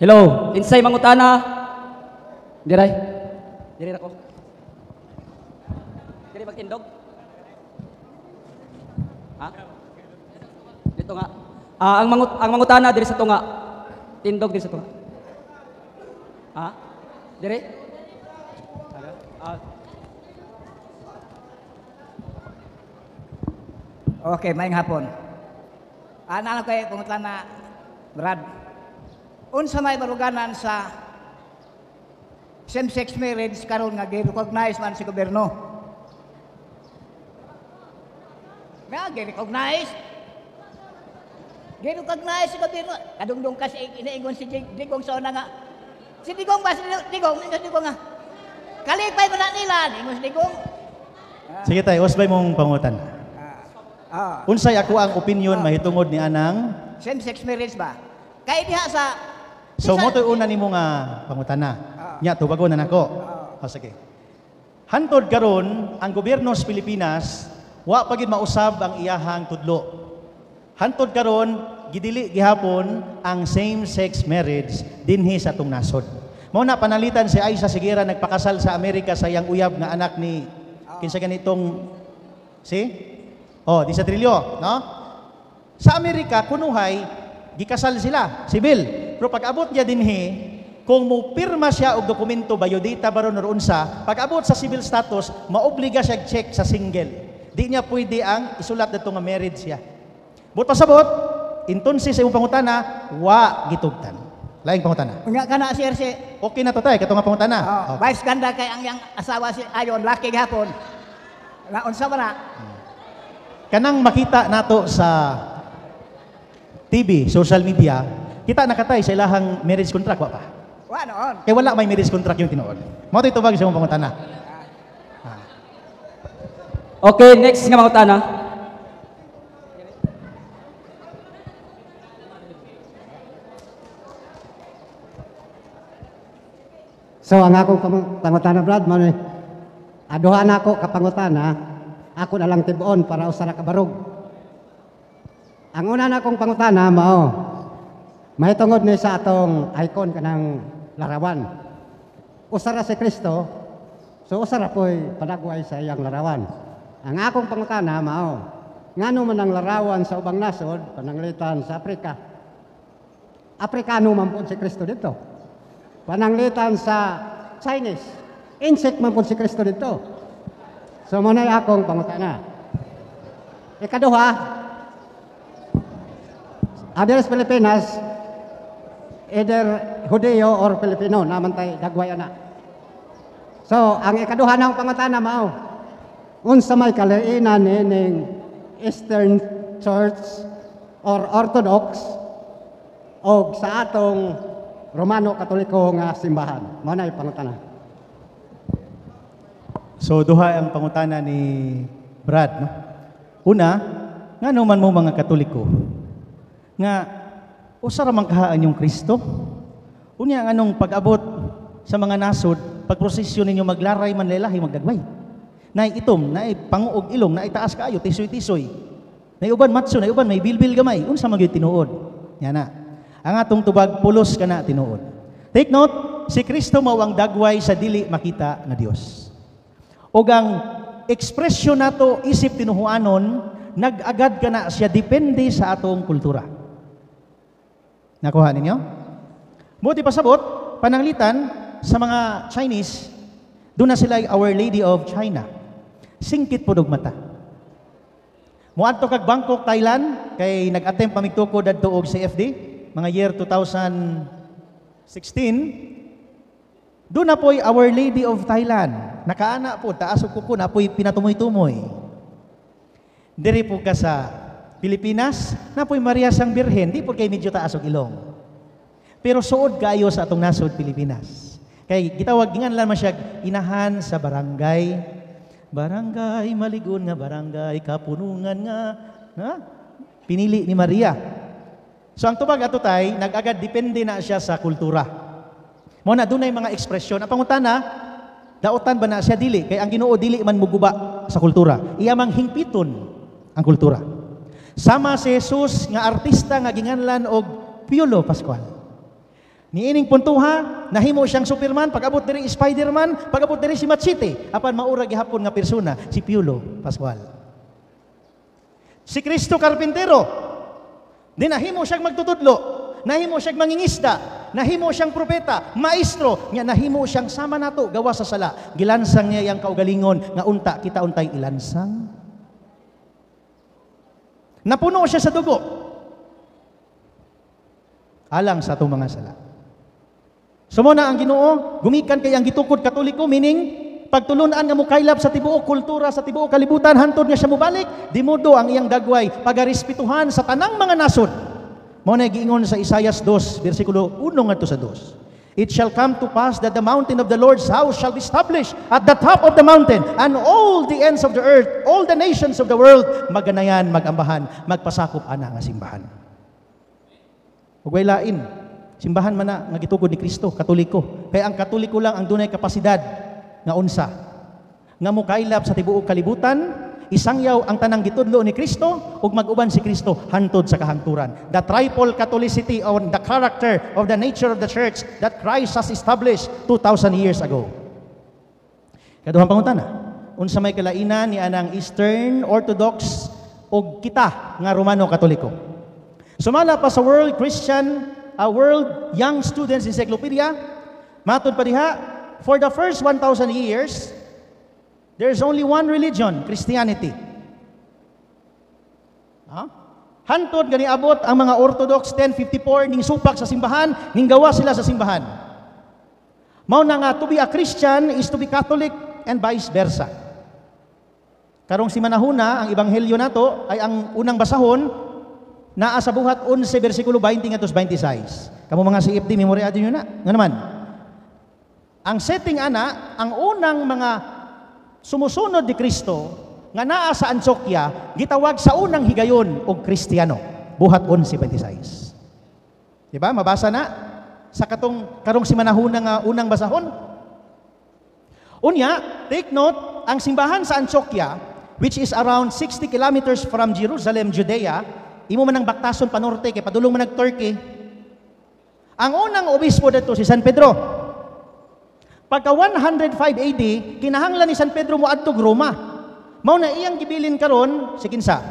Hello, insay mangutana. Diray. Diri ako. Diri magtindog. Ha? Dito nga. Ang mangutana diri sa tunga. Tindog diri sa tunga. Ha? Diri? Okay, maayong hapon. Ana kay pangutana, Brad. Unsa may baruganan sa same-sex marriage karon nga gi-recognize man sa gobyerno? Nga gi-recognize? Gi-recognize sa gobyerno. Kadungdong kasi inaingon si Digong sa una nga. Si Digong ba? Si Digong nga. Kalipay mo na nila, ingon si Digong. Sige tayo, usbay mong pangutan. Unsay ako ang opinion mahitungod ni anang same-sex marriage ba? Kay diha sa so mo to'y una nimo nga pangutana. Nya tubagon na nako. Sige. Hantod karon ang gobyerno sa Pilipinas wa pa gid mausab ang iyahang tudlo. Hantod karon gidili gihapon ang same-sex marriage dinhi sa atong nasod. Mao na panalitan si Aisha Sigera nagpakasal sa Amerika sa iyang uyab nga anak ni kinsa ganitong di sa Trillo, no? Sa Amerika kunuhay gikasal sila, sibil. Pero pag abot niya dinhi, kung mo pirma siya og dokumento biodata baron or unsa, pag abot sa civil status, maobliga siya check sa single. Di niya pwede ang isulat dito nga married siya. But pasabot, intonsi sa imong pangutana, wa gitugtan. Laing pangutana. Nga kana sir si Okay na to tay, kato nga pangutana. Vice ganda kay ang yang asawa si Ayon laki gihapon. Nga unsa man na? Kanang makita nato sa TV, social media, kita nakatay sa ilahang marriage contract, wa pa. Wa noon. Kaya wala may marriage contract yung tinuod. Mo to'y tubag sa imong pangutana. Okay, next nga mangutana. So ang akong pangutana, Brad, aduhan ako kapangutana, ako na lang tibuon para usara ka barog. Ang una na akong pangutana mao, mahitungod ni sa atong icon kanang larawan. Usara si Kristo, so usara po'y panagway sa iyang larawan. Ang akong pangutana mao, ngano man ang larawan sa ubang nasod, pananglitan sa Afrika. Afrikano man po si Kristo dito. Pananglitan sa Chinese, insect man po si Kristo dito. So muna akong pangutana. Ikaduha, adres Pilipinas, either Hudeo or Filipino, naman tayo dagway na. So, ang ikaduha ng pangutana mao, unsa may kalainan ining Eastern Church or Orthodox o sa atong Romano Katoliko nga simbahan. Mao na pangutana. So duha ang pangutana ni Brad, no? Una, ngano man mo mga Katoliko nga usa ra man kahaan yung Kristo? Unya nganong pag-abot sa mga nasod, pagprosesyon ninyo maglaray man lelahi magdagway. Nay itom, nay panguog ilong, nay taas kaayo, tisoy-tisoy. Nay uban matso, nay uban may bilbil gamay. Unsa man gyud tinuod? Yan na. Ang atong tubag pulos kana tinuod. Take note, si Kristo mao ang dagway sa dili makita nga Dios. Og ang ekspresyon nato isip tinuhuanon, nag-agad kana siya depende sa atong kultura. Nakuha ninyo? Buti pasabot, pananglitan sa mga Chinese, doon na sila Our Lady of China. Singkit po mata. Muadto kag Bangkok, Thailand, kay nag-attempt pamigtukod adto og CFD, mga year 2016, doon na po'y Our Lady of Thailand. Nakaana po, taas og kuko na po'y pinatumoy-tumoy. Diri po ka sa Pilipinas, na po'y Maria Sang Birhen, di po kay medyo taas og ilong. Pero suod kayo sa atong nasod Pilipinas. Kay gitawag gingan lang man siya inahan sa barangay. Barangay maligon nga barangay kapunungan nga pinili ni Maria. So ang tubag ato tay nag-agad depende na siya sa kultura. Mao na dunay mga ekspresyon. Ang pangutana, daotan ba na siya dili kay ang Ginoo dili man muguba sa kultura. Iya mang hingpiton ang kultura. Sama si Jesus nga artista nga ginganlan og Piolo Pascual. Niining puntuha, nahimo siyang Superman, pag-abot diri Spider-Man, pag-abot diri si Machete, apan maura gihapon nga persona, si Piolo Pascual. Si Cristo Karpintero, di nahimo siyang magtutudlo, nahimo siyang mangingisda, nahimo siyang propeta, maestro, nga nahimo siyang sama nato gawa sa sala. Gilansang niya yang kaugalingon nga unta kita untay ilansang. Napuno siya sa dugo. Alang sa atong mga sala. Sumo na ang Ginoo, gumikan kay ang gitukod Katoliko, meaning pagtulunan nga mo kaylap sa tibuok kultura, sa tibuok kalibutan, hantod nga siya mubalik, dimudo ang iyang dagway, pagarespetuhan sa tanang mga nasod. Mao na giingon sa Isaias 2, versikulo 1 ngadto sa 2. It shall come to pass that the mountain of the Lord's house shall be established at the top of the mountain, and all the ends of the earth, all the nations of the world, maganayan, magambahan, magpasakop ana nga simbahan. Ug way lain, simbahan man na nga gitukod ni Kristo, Katoliko. Kaya ang Katoliko lang ang dunay kapasidad nga unsa, nga mokaylap sa tibuok kalibutan, isangyaw ang tanang gitudlo ni Kristo ug mag-uban si Kristo hantod sa kahangturan. The triple Catholicity on the character of the nature of the church that Christ has established 2,000 years ago. Kaduhang pangutana, unsa may kalainan ni anang Eastern Orthodox ug kita nga Romano Katoliko? Sumala pa sa World World Young Students Encyclopedia, matod pa diha, for the first 1,000 years, there's only one religion, Christianity. Hantod gani abot ang mga Orthodox 1054 ning supak sa simbahan, ning gawa sila sa simbahan. Mao na nga, to be a Christian is to be Catholic and vice versa. Karong si manahuna, ang ebanghelyo nato ay ang unang basahon naa sa buhat 11 bersikulo 20 ngadto 26. Kamo mga CFD memorya dinyo na. Nga naman. Ang setting ana, ang unang mga sumusunod ni Kristo nga naa sa Antioquia gitawag sa unang higayon og Kristiyano. Buhat 11:26. Di ba? Mabasa na sa karong si manahuna nga unang basahon. Unya, take note, ang simbahan sa Antioquia, which is around 60 kilometers from Jerusalem, Judea, imo man ang baktason panorte kay padulong man nag-Turkey. Ang unang obispo dito si San Pedro. Pagka 105 AD, kinahanglan ni San Pedro moadtog Roma. Mao na iyang gibilin karon si kinsa?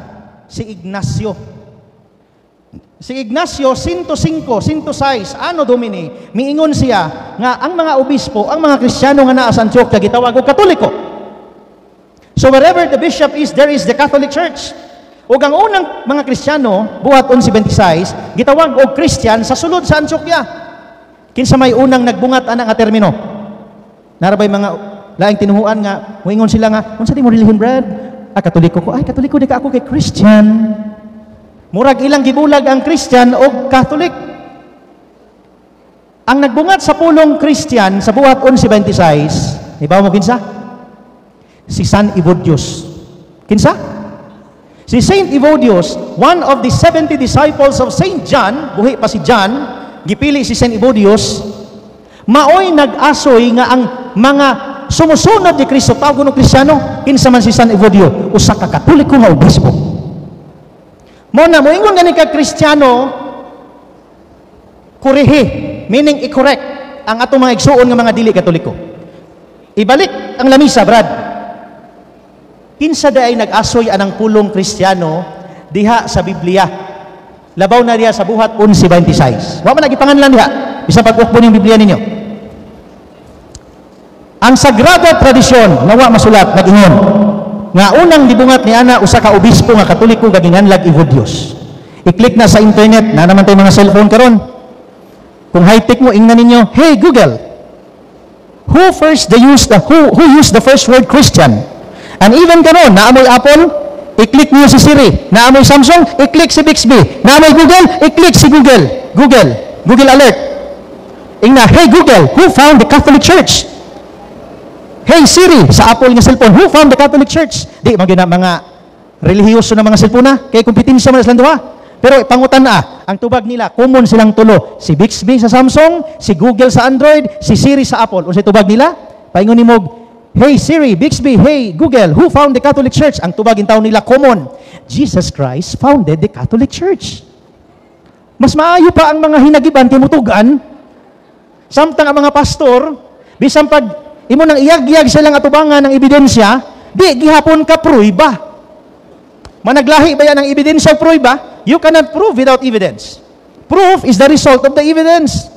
Si Ignacio. Si Ignacio 105, 106 Anno Domini, miingon siya nga ang mga obispo, ang mga Kristiyano nga naa sa Antioquia gitawag og Katoliko. So wherever the bishop is, there is the Catholic Church. Ug ang unang mga Kristiyano, buhat 11:26, gitawag og Christian sa sulod sa Antioquia. Kinsa may unang nagbungat ana nga termino? Narabay mga laing tinuhuan nga, moingon sila nga, unsa di mo relihiyon, Brad? Katoliko ko. Ay, Katoliko di ka ako kay Christian. Murag ilang gibulag ang Christian o Catholic. Ang nagbungat sa pulong Christian sa buhat 11:26, ibaw mo kinsa? Si San Evodios. Kinsa? Si Saint Evodios, one of the 70 disciples of Saint John, buhi pa si John, gipili si Saint Evodios, maoy nag-asoy nga ang mga sumusunod ni Kristo, tawag ng Kristiyano, kinsa man si San Evodio, usa ka Katoliko nga obispo. Mo na, moingon gani ka Kristiyano, kurihi, meaning i-correct ang atong mga igsuon nga mga dili Katoliko. Ibalik ang lamisa, Brad. Kinsa da ay nag-asoy anang pulong Kristiyano diha sa Biblia. Labaw na diha sa buhat 11:26. Wa man nagipanganlan diha, bisag pag-ukbo ning Biblia ninyo. Ang sagrada tradisyon nga wa masulat nag-ingon nga unang dibungat ni ana usa ka obispo nga Katoliko nga ginganlag Evodios. I-click na sa internet, na naman tayo mga cellphone karon. Kung high-tech mo, ingnan ninyo, hey Google, who used the first word Christian? And even karon, naamoy Apple, i-click niyo si Siri. Naamoy Samsung, i-click si Bixby. Naamoy Google, i-click si Google. Google Alert. Ingna, hey Google, who found the Catholic Church? Hey Siri, sa Apple nga cellphone, who found the Catholic Church? Di, mga relihiyoso na mga cellphone na, kaya kompetensya man silang duha. Pero pangutan na, ang tubag nila, common silang tulo. Si Bixby sa Samsung, si Google sa Android, si Siri sa Apple. O si tubag nila, paingon ni Mog, hey Siri, Bixby, hey Google, who found the Catholic Church? Ang tubag in taon nila, common. Jesus Christ founded the Catholic Church. Mas maayo pa ang mga hinagiban, timutugan, Samtang ang mga pastor, bisan pag imo nang iyag-iyag silang atubangan ng ebidensya, di gihapon ka pruiba. Managlahi ba yan ang ebidensya o pruiba? You cannot prove without evidence. Proof is the result of the evidence.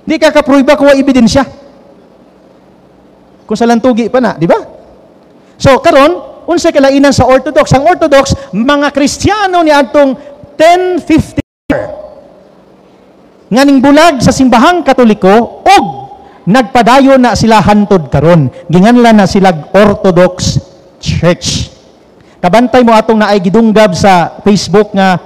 Di ka kapruiba kuha ebidensya. Kung sa lantugi pa na, di ba? So, karon, unsay kalainan sa Orthodox? Ang Orthodox, mga Kristiyano ni atong 1050 nga ning bulag sa simbahang Katoliko og nagpadayon na sila hantod karon. Ginganlan na sila Orthodox Church. Kabantay mo atong naay gidunggab sa Facebook nga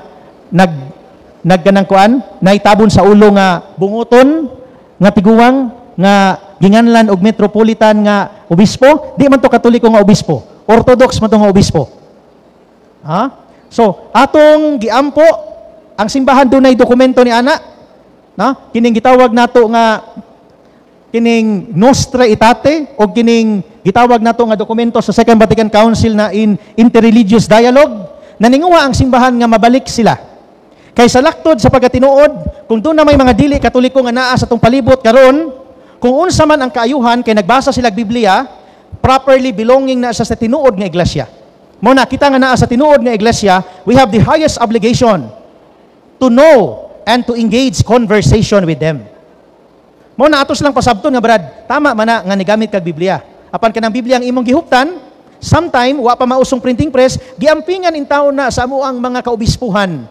nagganang kuan, naitabon sa ulo nga bunguton nga tiguwang nga ginganlan og metropolitan nga obispo, di man to Katoliko nga obispo, Orthodox man to nga obispo. Ha? So, atong giampo ang simbahan dunay dokumento ni ana, na kining gitawag nato nga kining Nostra Aetate o kining gitawag nato nga dokumento sa Second Vatican Council na in interreligious dialogue, naninguha ang simbahan nga mabalik sila. Kay sa laktod sa pagkatinuod, kung doon na may mga dili Katoliko nga naa sa tong palibot karon, kung unsa man ang kaayuhan kay nagbasa sila Biblia, properly belonging na sa tinuod nga iglesia. Mo na kita nga naa sa tinuod nga iglesia, we have the highest obligation to know and to engage conversation with them. Mo na atos lang pasabton nga brad, tama man na nga nigamit kag Biblia. Apan kanang Biblia ang imong gihuptan, sometime wa pa mausong printing press, giampingan in taon na sa amuang mga kaobispuhan.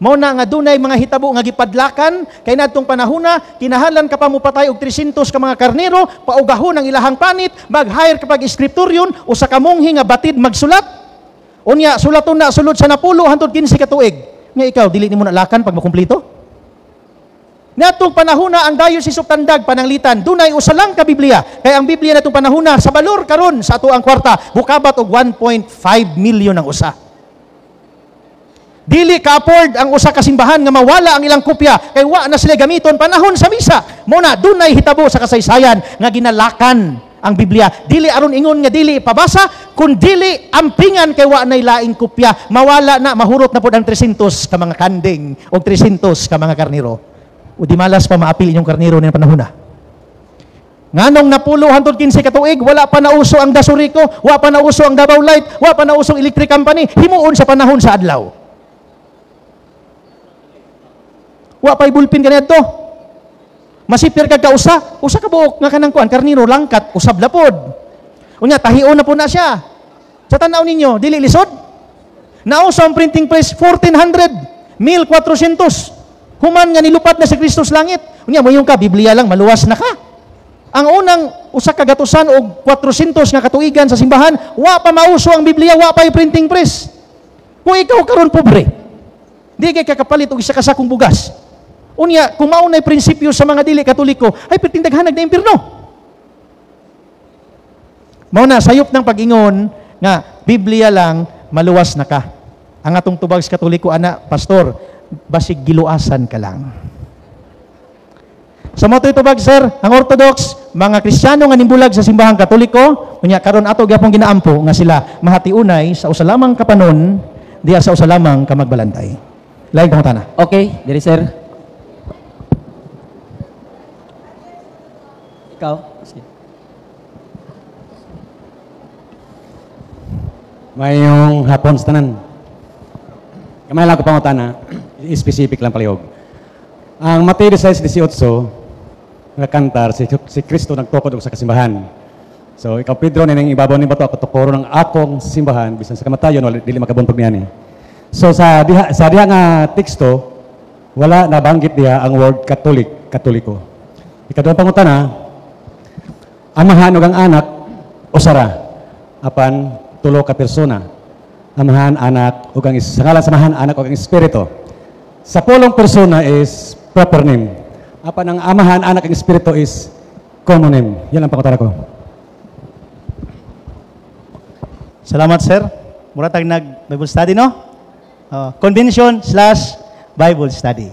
Mao na nga dunay mga hitabo nga gipadlakan kay nadtong panahona kinahanglan ka pa mo patay og 300 ka mga karnero paugahon ang ilahang panit mag-hire ka pag iskriptoryon o sa kamunghi nga batid magsulat unya sulaton na sulod sa napulo hangtod 15 ka tuig nga ikaw dili nimo na lakan pag makumpleto. Nadtong panahona ang Diocese of Tandag pananglitan dunay usa lang ka Biblia kay ang Biblia nadtong panahona sa balor karon sa ato ang kwarta bukabat og 1.5 million ang usa. Dili ka-afford ang usa ka simbahan nga mawala ang ilang kopya kay wa na sila gamiton panahon sa misa. Muna dunay hitabo sa kasaysayan nga ginalakan ang Biblia. Dili aron ingon nga dili pabasa kun dili ampingan kay wa nay laing kopya. Mawala na mahurot na pud ang 300 ka mga kanding o 300 ka mga karnero. O di malas pa maapil inyong karnero ning panahon na. Nganong napulo hangtod 15 ka tuig wala pa nauso ang Dasurico, wa pa nauso ang Davao Light, wa pa nauso ang electric company, himuon sa panahon sa adlaw. Wa pay bulpin kanad to. Masipir kag kausa, usa ka buok nga kanang kuan karniro langkat usab lapod. Unya tahion na po na siya. Sa tan-aw ninyo, dili lisod. Nauso ang printing press 1400, 1400. Human nga nilupat na si Kristo sa langit. Unya moyong ka Biblia lang maluwas na ka. Ang unang usa ka gatusan og 400 nga katuigan sa simbahan, wa pa mauso ang Biblia, wa pa printing press. Kung ikaw karon pobre, di kay kakapalit og isa ka sakong bugas. Unya, kung maunay prinsipyo sa mga dili Katoliko, ay perting daghanag na impirno. Mao na sayop ng pag-ingon nga Biblia lang maluwas na ka. Ang atong tubag sa Katoliko ana, pastor, basig giluasan ka lang. Sa motoy tubag sir, ang Orthodox, mga Kristiyano nga nimbulag sa simbahang Katoliko, unya karon ato gyapon ginaampo nga sila mahatiunay sa usa lamang kapanon, diya sa usa lamang ka magbalantay. Lain pangutana. Okay, diri sir. Ikaw? Sige. Mayong hapon sa tanan. Kamay lang ko pangutana, specific lang palihog. Ang Mateo 16:18, nga kantar, si Kristo nagtukod og sa kasimbahan. So, ikaw Pedro, ninang ibabaw ni bato, ako tukoro ng akong simbahan, bisan sa kamatayon, wala dili makabuntog niyan eh. So, sa diha nga teksto, wala nabanggit diha ang word Katoliko. Ikaduhang pangutana, amahan ug ang anak usara apan tulo ka persona. Amahan, anak ug ang sangalan samahan anak ug ang espiritu. Sa pulong persona is proper name. Apan ang amahan, anak ug espiritu is common name. Yan ang pangutana ko. Salamat sir. Mura tag nag Bible study no? Convention/Bible study.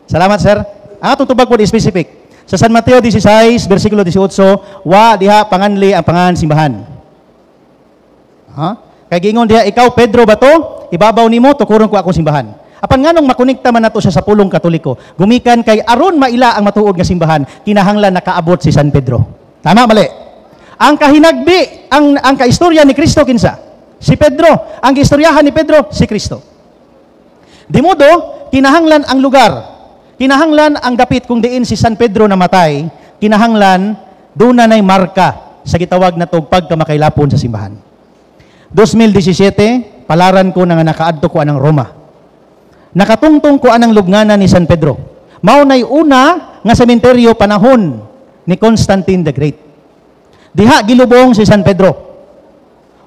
Salamat sir. Ang atong tubag po specific. Sa San Mateo 16, versikulo 18, wa diha panganli ang pangan simbahan. Ha? Kay gingon diha, ikaw Pedro ba to? Ibabaw nimo tukuron ko akong simbahan. Apan nganong makonekta man nato siya sa pulong Katoliko, gumikan kay aron maila ang matuod nga simbahan, kinahanglan nakaabot si San Pedro. Tama, mali? Ang kahinagbi, ang kaistorya ni Kristo kinsa? Si Pedro. Ang kaistoryahan ni Pedro, si Kristo. Di modo, kinahanglan ang lugar, kinahanglan ang dapit kung diin si San Pedro namatay, kinahanglan doon na nay marka sa gitawag na tog pagkamakailapon sa simbahan. 2017, palaran ko na nga nakaadto ko anang Roma. Nakatungtong ko anang lubnganan ni San Pedro. Mao nay una nga sementeryo panahon ni Constantine the Great. Diha gilubong si San Pedro.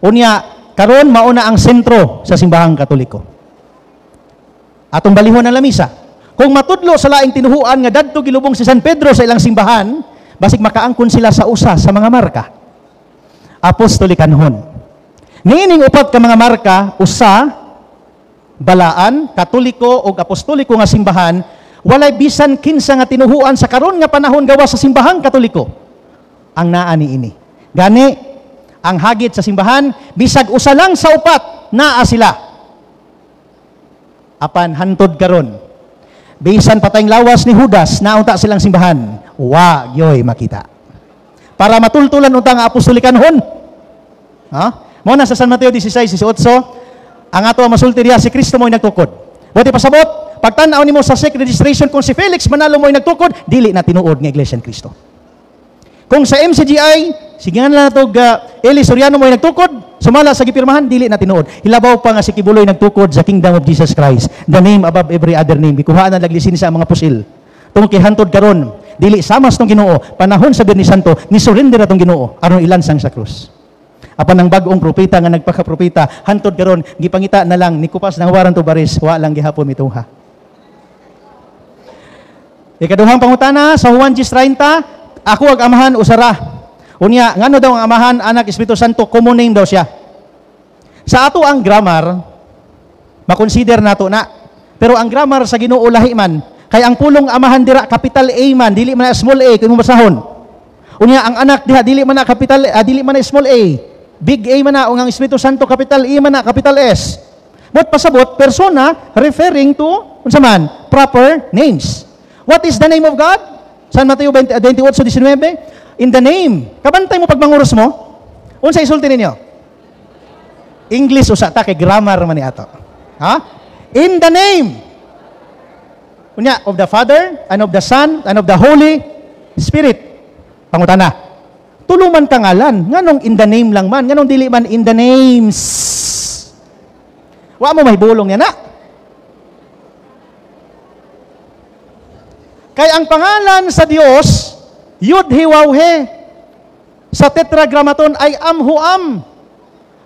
Unya karon mauna ang sentro sa simbahang Katoliko. Atong balihon ang lamisa. Kung matudlo sa laing tinuhuan nga dadto gilubong si San Pedro sa ilang simbahan, basig makaangkon sila sa usa sa mga marka. Apostolikanhon. Niining upat ka mga marka, usa, balaan, Katoliko o apostoliko nga simbahan, walay bisan kinsa nga tinuhuan sa karon nga panahon gawa sa simbahang Katoliko. Ang naa niini. Gani, ang hagit sa simbahan, bisag usa lang sa upat, naa sila. Apan hantod karon. Bisan patayng lawas ni Judas, naunta silang simbahan. Wa gyoy makita. Para matultulan unta nga apostolikanhon. Ha? Mo na sa San Mateo 16:18, ang ato ang masulti diha si Kristo mo'y nagtukod. Buti pasabot, pagtan-aw nimo sa SEC registration kung si Felix Manalo mo'y nagtukod, dili na tinuod nga Iglesia ni Kristo. Kung sa MCGI, sige nga na itong Eli Soriano mo'y nagtukod, sumala sa gipirmahan, dili na tinuod. Hilabaw pa nga si Kibuloy nagtukod sa Kingdom of Jesus Christ. The name above every other name. Ikuhaan na naglisin sa mga pusil. Tungki hantod karon, dili samas tong Ginoo, panahon sa Biyernes Santo, ni surrender na tong Ginoo, aron ilansang sa krus. Apan ang bag-ong propeta nga nagpakapropeta, hantod karon, gipangita na lang, ni kupas ng waran to baris, wa lang gihapon mitungha. Ikaduhang pangutana, sa Juan 10:30, ako ag amahan usara. Unya, ngano daw ang amahan, anak, Espiritu Santo, common name daw siya. Sa ato ang grammar, makonsider nato na. Pero ang grammar sa Ginoo lahi man, kay ang pulong amahan dira capital A man, dili man na small a kung basahon. Unya ang anak diha dili man na capital dili man na small a. Big A man na ang Espiritu Santo capital E man na capital S. But pasabot persona referring to unsa man proper names. What is the name of God? San Mateo 28:19, in the name. Kabantay mo pag manguros mo? Unsa isulti ninyo? English usa ta kay grammar man ni ato. Ha? In the name. Unya of the Father and of the Son and of the Holy Spirit. Pangutana. Tuluman kangalan, nganong in the name lang man, nganong dili man in the names. Wa mo mahibulong niya na. Kay ang pangalan sa Dios, Yud-He-Waw-He, sa Tetragrammaton ay Am-Hu-Am.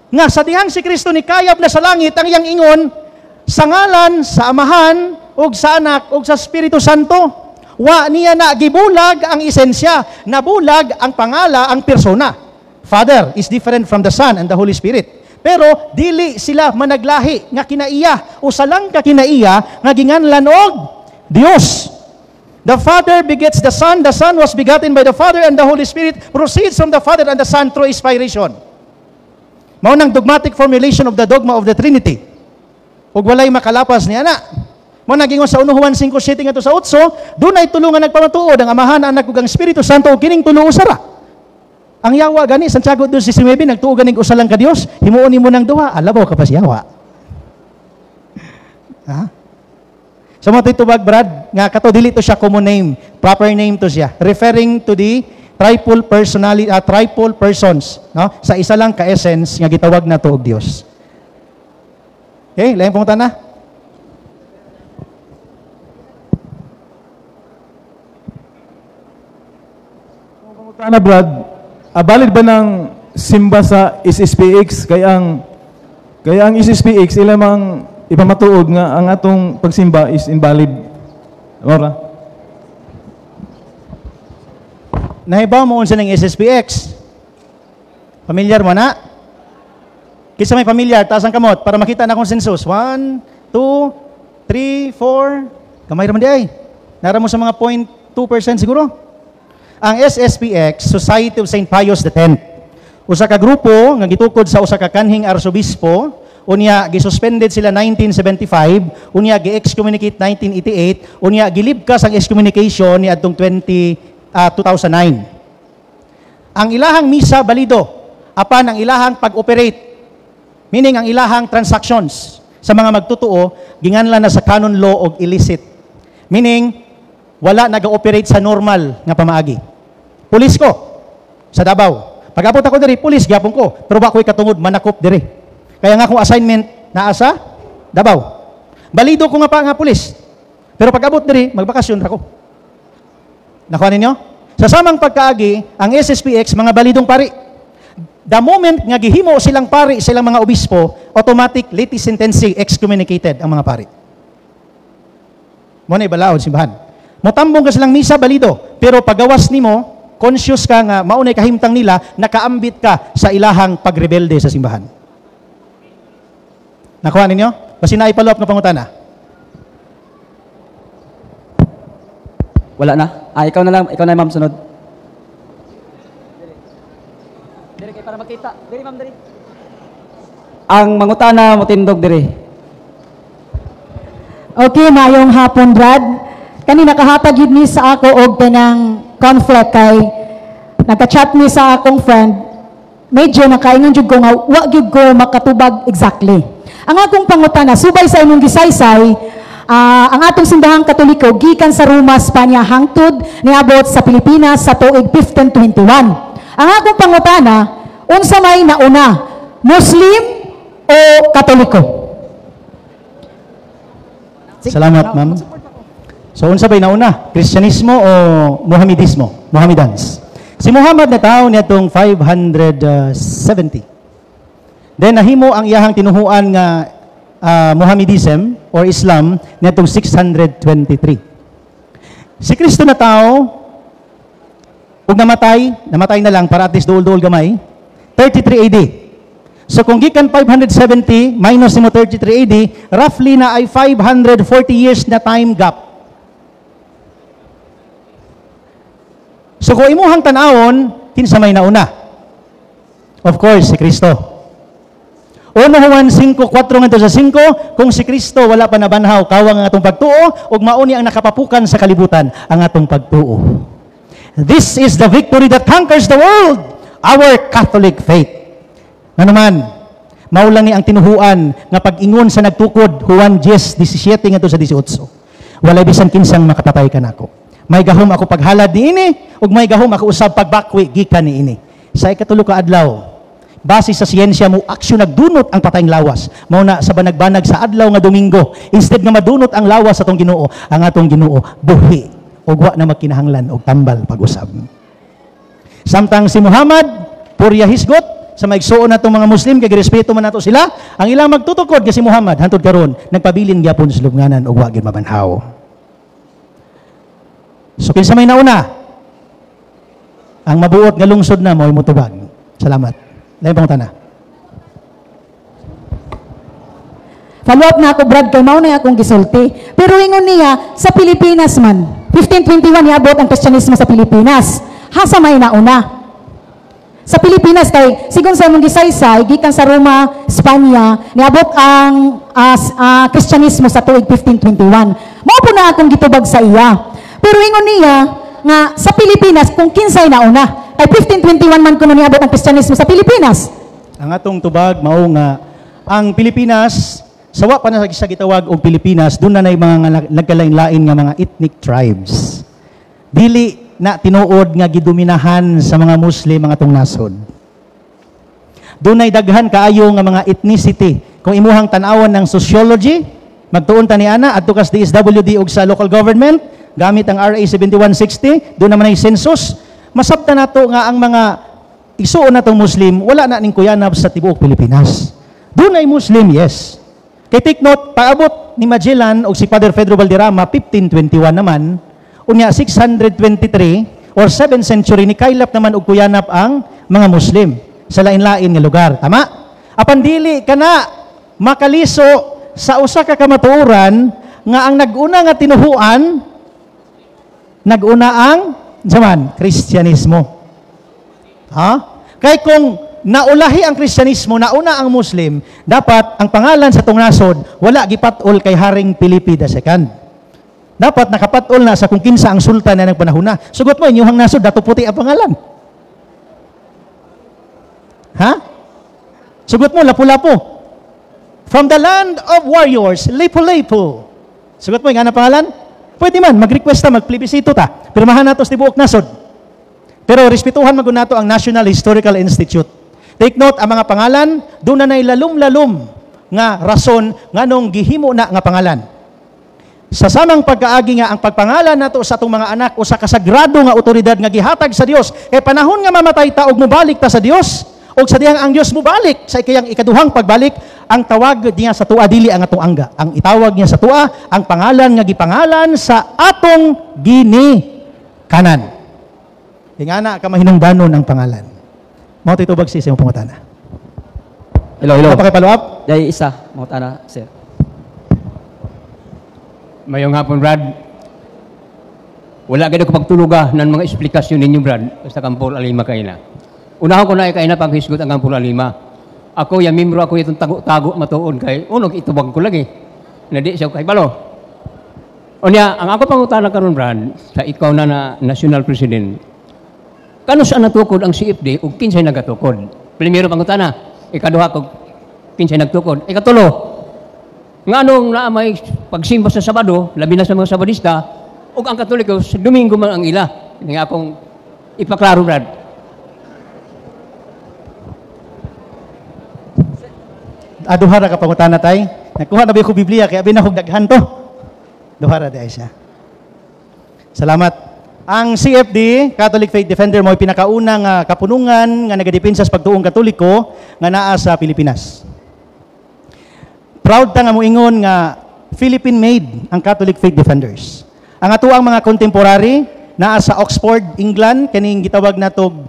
Nga sa dihang si Kristo ni kayab na sa langit, ang iyang ingon, sa ngalan, sa Amahan, ug sa Anak, ug sa Espiritu Santo. Wa niya na gibulag ang esensya, nabulag ang pangala, ang persona. Father is different from the Son and the Holy Spirit. Pero dili sila managlahi nga kinaiya, o salang ka kinaiya nga ginganlan og Dios. The Father begets the Son was begotten by the Father, and the Holy Spirit proceeds from the Father and the Son through inspiration. Mao nang dogmatic formulation of the dogma of the Trinity. Ug walay makalapas niya na. Mao nagingon sa 1 Juan 5:7 ngadto sa 8, dunay tulo nga nagpamatuod ang Amahan, Anak ug ang Espiritu Santo, ug kining tulo usara. Ang yawa gani Santiago 2:19 nagtuo ganing usa lang ka Dios, himuon nimo nang duha, alabaw ka pa sa yawa. Ha? So mo titubag Brad nga kato dili to siya common name, proper name to siya, referring to the triple personality, triple persons, no? Sa isa lang ka essence nga gitawag na to og Dios. Okay, lain pong na. Pangutana Brad, valid ba ng simba sa SSPX kaya ang SSPX ilamang ipamatuod nga ang atong pagsimba is invalid. Ora? Nahibaw mo unsa ning SSPX? Pamilyar mo na? Kisa may pamilyar, taas ang kamot para makita na konsensus. 1, 2, 3, 4. Kamay raman di ay. Nara mo sa mga 0.2% siguro. Ang SSPX, Society of St. Pius X. Usa ka grupo nga gitukod sa usa ka kanhing arsobispo unya gisuspended sila 1975, unya gi-excommunicate 1988, unya gilibkas ang excommunication ni adtong 2009. Ang ilahang misa balido, apan ang ilahang pag-operate, meaning ang ilahang transactions sa mga magtutuo, ginganlan na sa canon law og illicit. Meaning, wala nag-operate sa normal nga pamaagi. Pulis ko sa Davao. Pag-abot ako diri, pulis gyapon ko, pero ba ko'y katungod manakop diri. Kaya nga akong assignment naa sa Davao. Balido ko nga pa nga pulis. Pero pag-abot diri, magbakasyon ra ko. Nakuha ninyo? Sa samang pagkaagi, ang SSPX, mga balidong pari. The moment nga gihimo silang pari, silang mga obispo, automatic litis sentency excommunicated ang mga pari. Mo na ibalaod simbahan. Motambong ka silang misa balido, pero pagawas nimo, conscious ka nga maunay kahimtang nila, nakaambit ka sa ilahang pagrebelde sa simbahan. Nakuha ninyo? Basi na ipalop nga pangutana. Wala na. Ikaw na lang, ma'am, sunod. Diri kay para makita. Diri, ma'am, diri. Ang mangutana mo tindog diri. Okay, mayong hapon, Brad. Kanina kahatag yun ni sa ako og tanang conflict kay nagka-chat ni sa akong friend. Medyo nakaingon jud ko nga wa gyud ko makatubag exactly. Ang akong pangutana subay sa imong gisaysay, ang atong simbahang Katoliko gikan sa Roma, Spanya hangtod niabot sa Pilipinas sa tuig 1521. Ang akong pangutana, unsa may nauna, Muslim o Katoliko? Salamat, ma'am. So, unsa ba'y nauna? Kristyanismo o Mohamedismo? Mohammedans. Si Muhammad na tao niya itong 570. Then, nahimo ang iyahang tinuhuan nga Mohammedism or Islam niya itong 623. Si Kristo na tao, kung namatay na lang para at least duol-duol gamay, 33 AD. So kung gikan 570 minus mo 33 AD, roughly na ay 540 years na time gap. So kung imuhang tanawon, kinsa may nauna? Of course, si Kristo. 1 Juan 5:4 ngadto sa 5, kung si Kristo wala pa nabanhaw, kawang ang atong pagtuo, ug mauni ang nakapapukan sa kalibutan ang atong pagtuo. This is the victory that conquers the world, our Catholic faith. Nga naman, maulang ni ang tinuhuan nga pag-ingon sa nagtukod, Juan 10:17 ngadto sa 18. Walay bisan kinsang makapatay kanako. May gahom ako paghalad niini, ug may gahom ako usab pagbakwi gikan niini. Sa ikatulo ka adlaw, base sa siyensya mo, aksyon nagdunot ang patayng lawas. Mauna sa banag-banag sa adlaw nga Domingo, instead nga madunot ang lawas sa atong Ginoo, ang atong Ginoo buhi ug wa na magkinahanglan og tambal pag-usab. Samtang si Muhammad, purya hisgot sa maigsuon natong mga Muslim kay girespeto man nato sila, ang ilang magtutukod kay si Muhammad hantud karon nagpabilin gyapon sa lubnganan ug wa gyud mabanhaw. So kinsa may nauna? Ang mabuot nga lungsod na mo'y mutubag. Salamat. Lain pangutana. Follow up na ako, Brad, kay mao na akong gisulti. Pero ingon niya, sa Pilipinas man, 1521 niabot ang Kristyanismo sa Pilipinas. Hasa may nauna? Sa Pilipinas, kay sigon sa imong gisaysay, gikan sa Roma, Spanya, niabot ang Kristyanismo sa tuig 1521. Mao po na akong gitubag sa iya. Pero ingon niya, nga sa Pilipinas, kung kinsay nauna, ay 1521 man kuno niabot ang Kristyanismo sa Pilipinas. Ang atong tubag mao nga ang Pilipinas sawa pa na sa gitawag og Pilipinas, doon na nay mga nagkalain-lain nga mga ethnic tribes. Dili na tinuod nga gidominahan sa mga Muslim mga atong nasod. Doon ay daghan kaayo nga mga ethnicity. Kung imuhang tan-awon ng sociology, magtuon ta ni ana adto kas DSWD ug sa local government gamit ang RA 7160, doon naman ay census. Masabta nato nga ang mga isuon natong Muslim wala na ning kuyanab sa tibuok Pilipinas. Doon ay Muslim, yes. Kay take note, paabot ni Magellan o si Father Pedro Valderrama 1521 naman, unya 623 or 7th century ni kailap naman og kuyanap ang mga Muslim sa lain-lain nga lugar. Tama? Apan dili kana makaliso sa usa ka kamatuoran nga ang nag-una nga tinuhuan nag-una ang zaman, Kristyanismo. Ha? Kay kung naulahi ang Kristyanismo, nauna ang Muslim, dapat ang pangalan sa tong nasod wala gipatol kay Haring Filipe II. Dapat nakapatol na sa kung kinsa ang sultan na nagpanahuna. Sugot mo, inyong nasod, dato puti ang pangalan. Ha? Sugot mo, Lapu-Lapu. From the land of warriors, Lipu-Lipu. Sugot mo, yung pangalan? Pwede man, mag-request ta, mag-plebisito ta. Pirmahan nato sa tibuok nasod. Pero respetuhan magun nato ang National Historical Institute. Take note, ang mga pangalan, doon na lalum-lalum nga rason nga nung gihimo na nga pangalan. Sa samang pagkaagi nga ang pagpangalan nato sa atong mga anak o sa kasagrado nga otoridad nga gihatag sa Dios, kay panahon nga mamatay ta og mobalik ta sa Dios, og sa dihang ang Dios mobalik sa ikayang ikaduhang pagbalik, ang tawag niya sa tua dili ang atong angga. Ang itawag niya sa tua ang pangalan nga gipangalan sa atong ginikanan. Ingana ka mahinungdanon ang pangalan. Mao titubag si imong pangutana. Hello. Ano pa kay follow up? Day isa, mangutana, sir. Mayong hapon, Brad. Wala gid ko pagtuluga ng mga eksplikasyon ninyo, Brad, sa Kampol Alima kaina. Unahon ko na kaina paghisgot ang Kampol Alima. Ako ya membro ako itong tago-tago matuon kay unog itubag ko lagi. Na di siya kay balo. Unya, ang ako pangutana karon, Brad, sa ikaw na national president. Kano saan natukod ang CFD ug kinsay nagatukod? Primero pangutana, ikaduha kog kinsay nagtukod. Ikatulo, nganong na may pagsimba sa Sabado, labi na sa mga Sabadista, ug ang Katoliko sa Domingo man ang ila. Ini akong ipaklaro, Brad. Duhara ka pangutana tay. Nakuha na ba ko Biblia kaya binahog daghan to. Duhara day siya. Salamat. Ang CFD, Catholic Faith Defender, mo pinakaunang kapunungan nga nagadepensa sa pagtuong Katoliko nga naa sa Pilipinas. Proud ta nga moingon nga Philippine-made ang Catholic Faith Defenders. Ang atuang mga contemporary naa sa Oxford, England, kining gitawag natog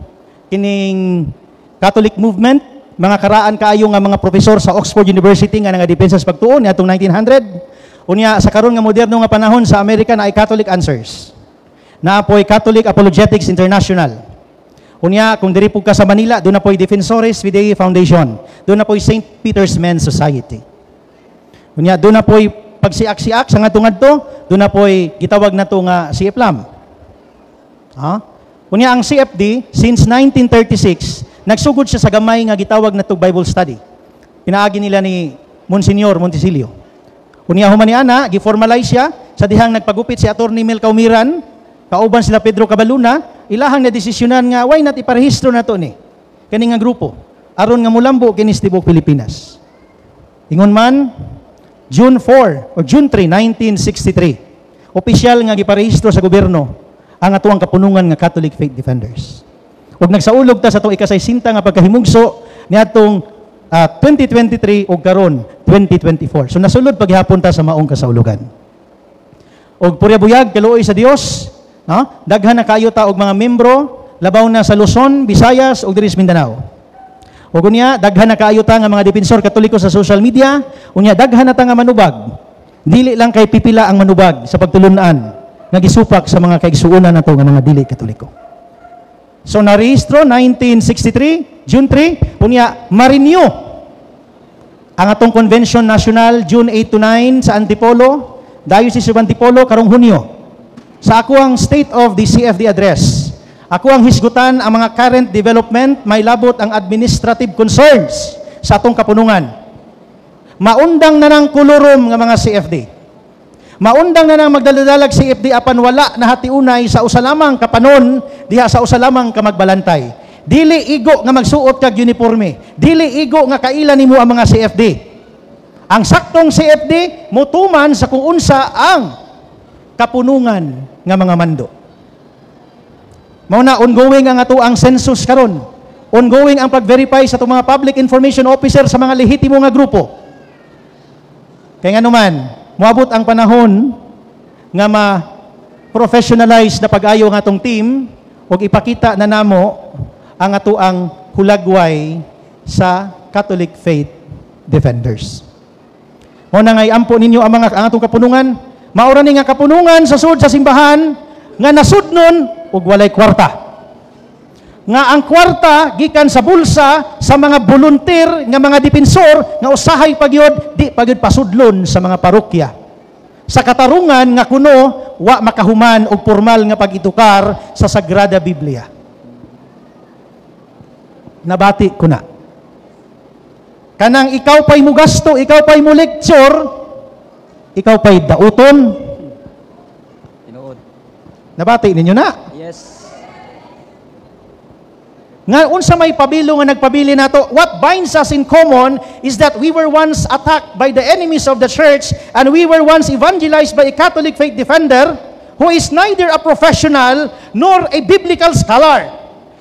kining Catholic movement, mga karaan kaayo nga mga profesor sa Oxford University nga nagadepensa sa pagtuon niadtong 1900. Unya sa karon nga moderno nga panahon sa Amerika na ay Catholic Answers. Naapoy Catholic Apologetics International. Unya, kung diri po ka sa Manila, doon na po'y Defensores Fidei Foundation. Doon na po'y St. Peter's Men's Society. Unya, doon na po'y pagsiak-siak sa ngadto-ngadto, doon na po'y gitawag na to nga CFLAM. Unya, ang CFD, since 1936, nagsugod siya sa gamay nga gitawag na to Bible study. Pinaagi nila ni Monsignor Montesilio. Unya, human ni ana, giformalize siya, sa dihang nagpagupit si Atty. Mel Caumiran, kauban sila Pedro Cabaluna, ilahang na desisyonan nga, why not iparehistro na to ni? Kani nga grupo. Aron nga mulambo kinis tibok Pilipinas. Ingon man, June 4 o June 3, 1963, opisyal nga giparehistro sa gobyerno ang atuang kapunungan nga Catholic Faith Defenders. Ug nagsaulog ta sa itong ikasaysinta nga pagkahimugso niadtong 2023 ug karon 2024. So nasulod paghapon ta sa maong kasaulugan. Og puryabuyag kaluoy sa Dios, daghan na kayo ta og mga membro labaw na sa Luzon, Visayas ug diri sa Mindanao. Ug unya daghan na kayo ta nga mga depensor Katoliko sa social media, unya daghan na ta nga manubag. Dili lang kay pipila ang manubag sa pagtulunan nga gisupak sa mga kaigsuonan nato nga mga dili Katoliko. So narehistro 1963, June 3, unya ma-renew ang atong Convention National June 8 to 9 sa Antipolo, Diocese of Antipolo karong Hunyo. Sa ako ang State of the CFD Address, ako ang hisgutan ang mga current development, may labot ang administrative concerns sa atong kapunungan. Maundang na ng kulurom nga mga CFD. Maundang na ng magdaladalag CFD apan wala na hatiunay sa usalamang kapanon diha sa usalamang kamagbalantay. Dili igo nga magsuot kag uniforme. Dili igo nga kaila nimo ang mga CFD. Ang saktong CFD mutuman sa kung unsa ang kapunungan nga mga mando. Mao na ongoing ang ato ang census karon. Ongoing ang pag-verify sa itong mga public information officer sa mga lehitimo nga grupo. Kaya nga naman, moabot ang panahon nga ma-professionalize na pag-ayo ng atong team ug ipakita na namo ang ato ang hulagway sa Catholic Faith Defenders. Mao na ngay ampo ninyo ang atong kapunungan. Maura ni nga kapunungan sa sud sa simbahan nga nasudnon ug walay kwarta. nga ang kwarta gikan sa bulsa sa mga volunteer nga mga depensor nga usahay pagyod di pagyod pasudlon sa mga parokya. Sa katarungan nga kuno wa makahuman og formal nga pagitukar sa Sagrada Biblia. Nabati ko na. Kanang ikaw pa'y mo gasto, ikaw pa'y mo lecture, ikaw pa'y dauton. Tinuod. Nabati ninyo na. Yes. Nga unsa may pabilo nga nagpabili nato, what binds us in common is that we were once attacked by the enemies of the church and we were once evangelized by a Catholic faith defender who is neither a professional nor a biblical scholar.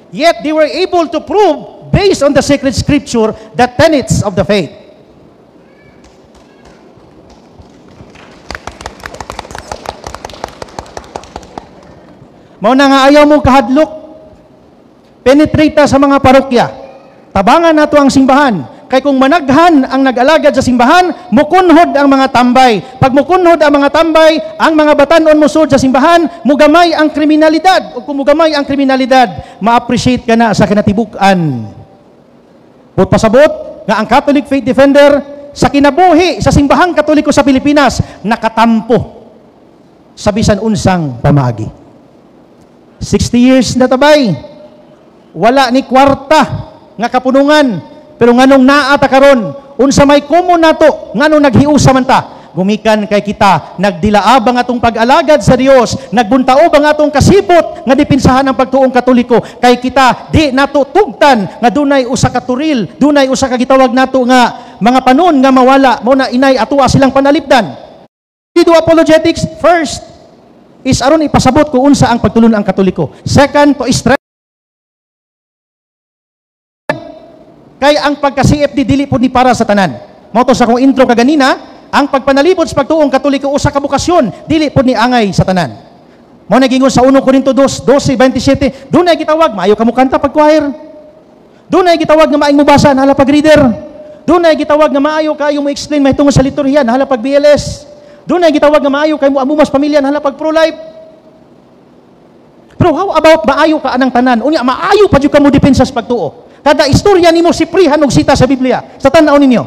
Yet they were able to prove based on the sacred scripture the tenets of the faith. Mao na nga ayaw mo kahadlok, penetrata sa mga parokya. Tabangan nato ang simbahan. Kay kung managhan ang nag-alagad sa simbahan, mukunhod ang mga tambay. Pag mukunhod ang mga tambay, ang mga batanon musod sa simbahan, mugamay ang kriminalidad. O kung mugamay ang kriminalidad, ma-appreciate ka na sa kinatibukan. But pasabot nga ang Catholic Faith Defender sa kinabuhi sa simbahang Katoliko sa Pilipinas nakatampo sa bisan unsang pamaagi. 60 years na tabay. Wala ni kwarta nga kapunungan, pero nganong naata karon, unsa may komo nato, nganong naghiusa man ta, gumikan kay kita, nagdilaab ang atong pag-alagad sa Dios, nagbuntaob ang atong kasipot nga dipinsahan ang pagtuong Katoliko, kay kita di nato tugtan nga dunay usa ka turil, dunay usa ka gitawag nato nga mga panon nga mawala, mo na inay atoa silang panalipdan. Do apologetics first is aron ipasabot ko unsa ang pagtulon ang Katoliko. Second, to stress kay ang pagka-CFD dili po ni para sa tanan. Mao to sa akong intro kaganina, ang pagpanalipod sa pagtuong Katoliko usa ka bukasyon, dili po ni angay sa tanan. Mao nagingon sa 1 Corinto 2:12-27, dunay gitawag maayo ka mo kanta pag choir. Dunay gitawag nga maayong mubasa nahala pag reader. Dunay gitawag nga maayo kayo mo explain mahitungod sa liturhiya nahala pag BLS. Dunay gitawag nga maayo kay mo amumas pamilya nahala pag pro-life. Pero how about maayo ka anang tanan? Unya maayo pa jud ka mo depensa sa pagtuo. Kada istorya nimo siprihan og sita sa Biblia. Sa tan-aw ninyo.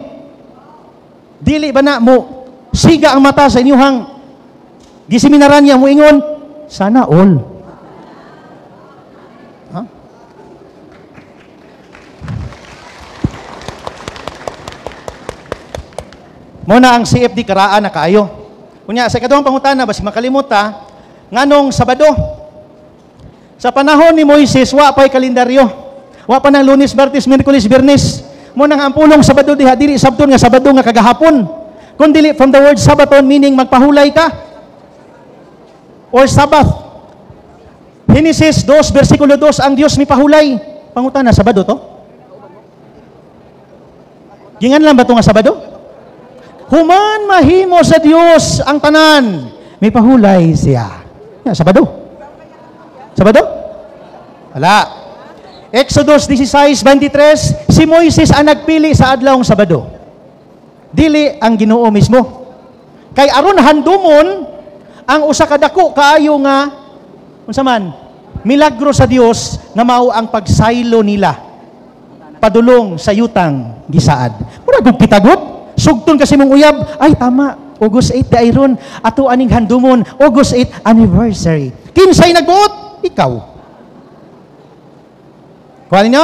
Dili ba na mo siga ang mata sa inyong giseminaran niya mo ingon sana all. Ha? Mo na ang CFD karaan na kaayo. Kunya sa ikaduhang pangutana basig makalimot ta nganong Sabado. Sa panahon ni Moises wa pay kalendaryo. Wa pa ng Lunes, Martes, Miyerkules, Biyernes. Mo nang ampulong Sabado diha dili Sabton nga Sabado nga kagahapon. Kun dili from the word Sabaton meaning magpahulay ka or Sabbath. Genesis 2 versikulo 2 ang Dios mipahulay. Pangutana Sabado to? Gingan lang ba to nga Sabado? Human mahimo sa Dios ang tanan, mipahulay siya. Ya, Sabado. Sabado? Wala. Exodus 16:23, si Moises ang nagpili sa adlawng Sabado. Dili ang Ginoo mismo. Kay aron handumon ang usa ka dako kaayo nga unsa man milagro sa Dios nga mao ang pagsaylo nila padulong sa yutang gisaad. Mura gud pitagot, sugton kasi mong uyab, ay tama, August 8 dayron ato aning handumon, August 8 anniversary. Kinsay nagbuot? Ikaw. Kuha ninyo?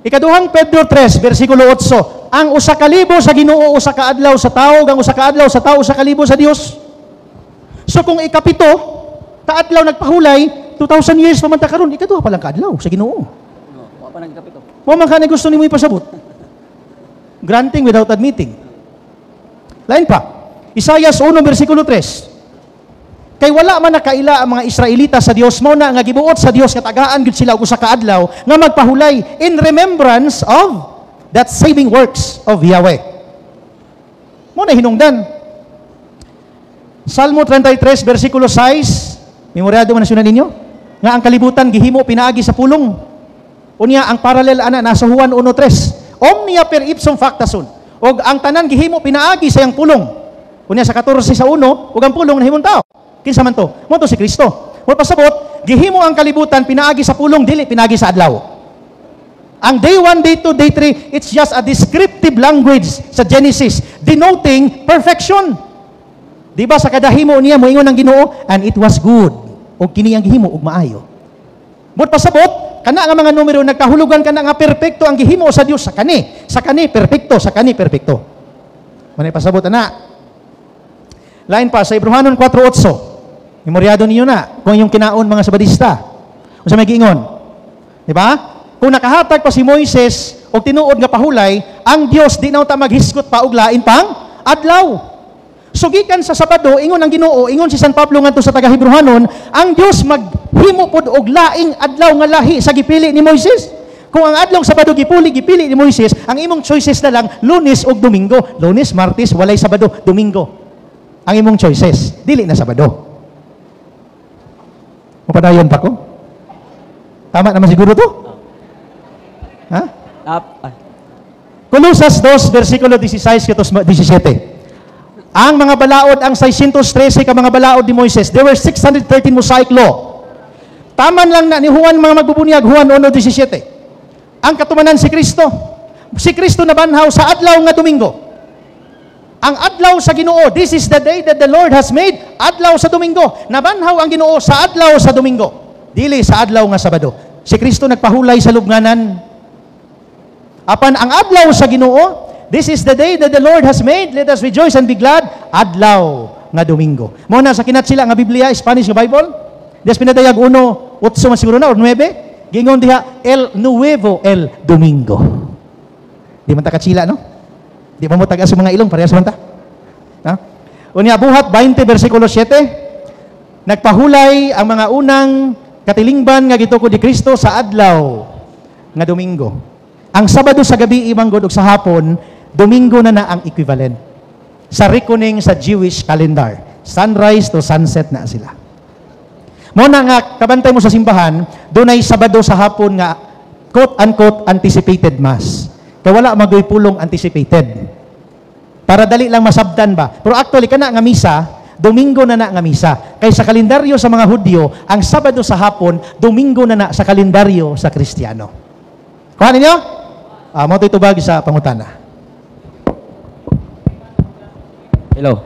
Ikaduhang Pedro 3, versikulo 8, ang usa ka libo sa Ginoo usa ka adlaw sa tao, ang usa ka adlaw sa tao usa ka libo sa Dios. So kung ikapito, kaadlaw nagpahulay, 2,000 years pa man ta karon, ikaduha pa lang kaadlaw sa Ginoo. Wa pa nagkapito. Mo man ka gusto nimo ipasabot. Granting without admitting. Lain pa. Isaiah 1, versikulo 3. Kay wala man nakaila ang mga Israelita sa Dios, mao na nga gibuot sa Dios nga tagaan gid sila og usa ka adlaw nga magpahulay in remembrance of that saving works of Yahweh. Mo na hinungdan. Salmo 33 versikulo 6, memoryado man na sunan ninyo nga ang kalibutan gihimo pinaagi sa pulong. Unya ang parallel ana nasa Juan 1:3. Omnia per ipsum facta sunt. Og ang tanan gihimo pinaagi sa iyang pulong. Unya sa 14 sa 1, ug ang pulong nahimong tao. Kinsa man to? Mo to si Kristo. Mo pasabot, gihimo ang kalibutan pinaagi sa pulong, dili pinaagi sa adlaw. Ang day 1, day 2, day 3, it's just a descriptive language sa Genesis denoting perfection. Di ba sa kada himo niya moingon ang Ginoo, and it was good. O kini ang gihimo ug maayo. Mo pasabot, kana nga mga numero nagkahulugan kana nga perpekto ang gihimo sa Dios sa kani perpekto, sa kani perpekto. Manay pasabot ana. Lain pa sa Hebrehanon 4:8. Memoryado ninyo na kung yung kinaon mga Sabadista. Unsa may giingon? Di ba? Kung nakahatag pa si Moises og tinuod nga pahulay, ang Dios di na ta maghisgot pa og lain pang adlaw. Sugikan sa Sabado, ingon ang Ginoo, ingon si San Pablo ngadto sa taga Hebrehanon, ang Dios maghimo pod og laing adlaw nga lahi sa gipili ni Moises. Kung ang adlaw Sabado gipili ni Moises, ang imong choices na lang Lunes ug Domingo. Lunes, Martes, walay Sabado, Domingo. Ang imong choices, dili na Sabado. Mapadayon pa ko? Tama naman siguro to? Ha? Colosas 2, versikulo 16 katos 17. Ang mga balaod, ang 613 ka mga balaod ni Moises, there were 613 Mosaic law. Taman lang na ni Juan mga magbubunyag, Juan 1:17. Ang katumanan si Kristo. Si Kristo nabanhaw sa adlaw nga Domingo. Ang adlaw sa Ginoo, this is the day that the Lord has made, adlaw sa Domingo. Nabanhaw ang Ginoo sa adlaw sa Domingo, dili sa adlaw nga Sabado. Si Kristo nagpahulay sa lubnganan. Apan ang adlaw sa Ginoo, this is the day that the Lord has made, let us rejoice and be glad, adlaw nga Domingo. Mo na sa kinat sila nga Biblia, Spanish nga Bible, des pinadayag 1:8 man siguro na or 9, gingon diha El Nuevo El Domingo. Di man ta katsila, no? Di pa mo taga sa mga ilong, parehas man ta. Ha? Unya buhat 20 versikulo 7. Nagpahulay ang mga unang katilingban nga gitukod ni Kristo sa adlaw nga Domingo. Ang Sabado sa gabi ibang god ug sa hapon, Domingo na ang equivalent. Sa reckoning sa Jewish calendar, sunrise to sunset na sila. Mo na nga kabantay mo sa simbahan, dunay Sabado sa hapon nga quote unquote anticipated mass. Kaya wala magoy pulong anticipated. Para dali lang masabdan ba? Pero actually, kana nga misa, Domingo na nga misa. Kaya sa kalendaryo sa mga Hudyo, ang Sabado sa hapon, Domingo na sa kalendaryo sa Kristiyano. Kuha ninyo? Mo ito'y tubag sa pangutana. Hello.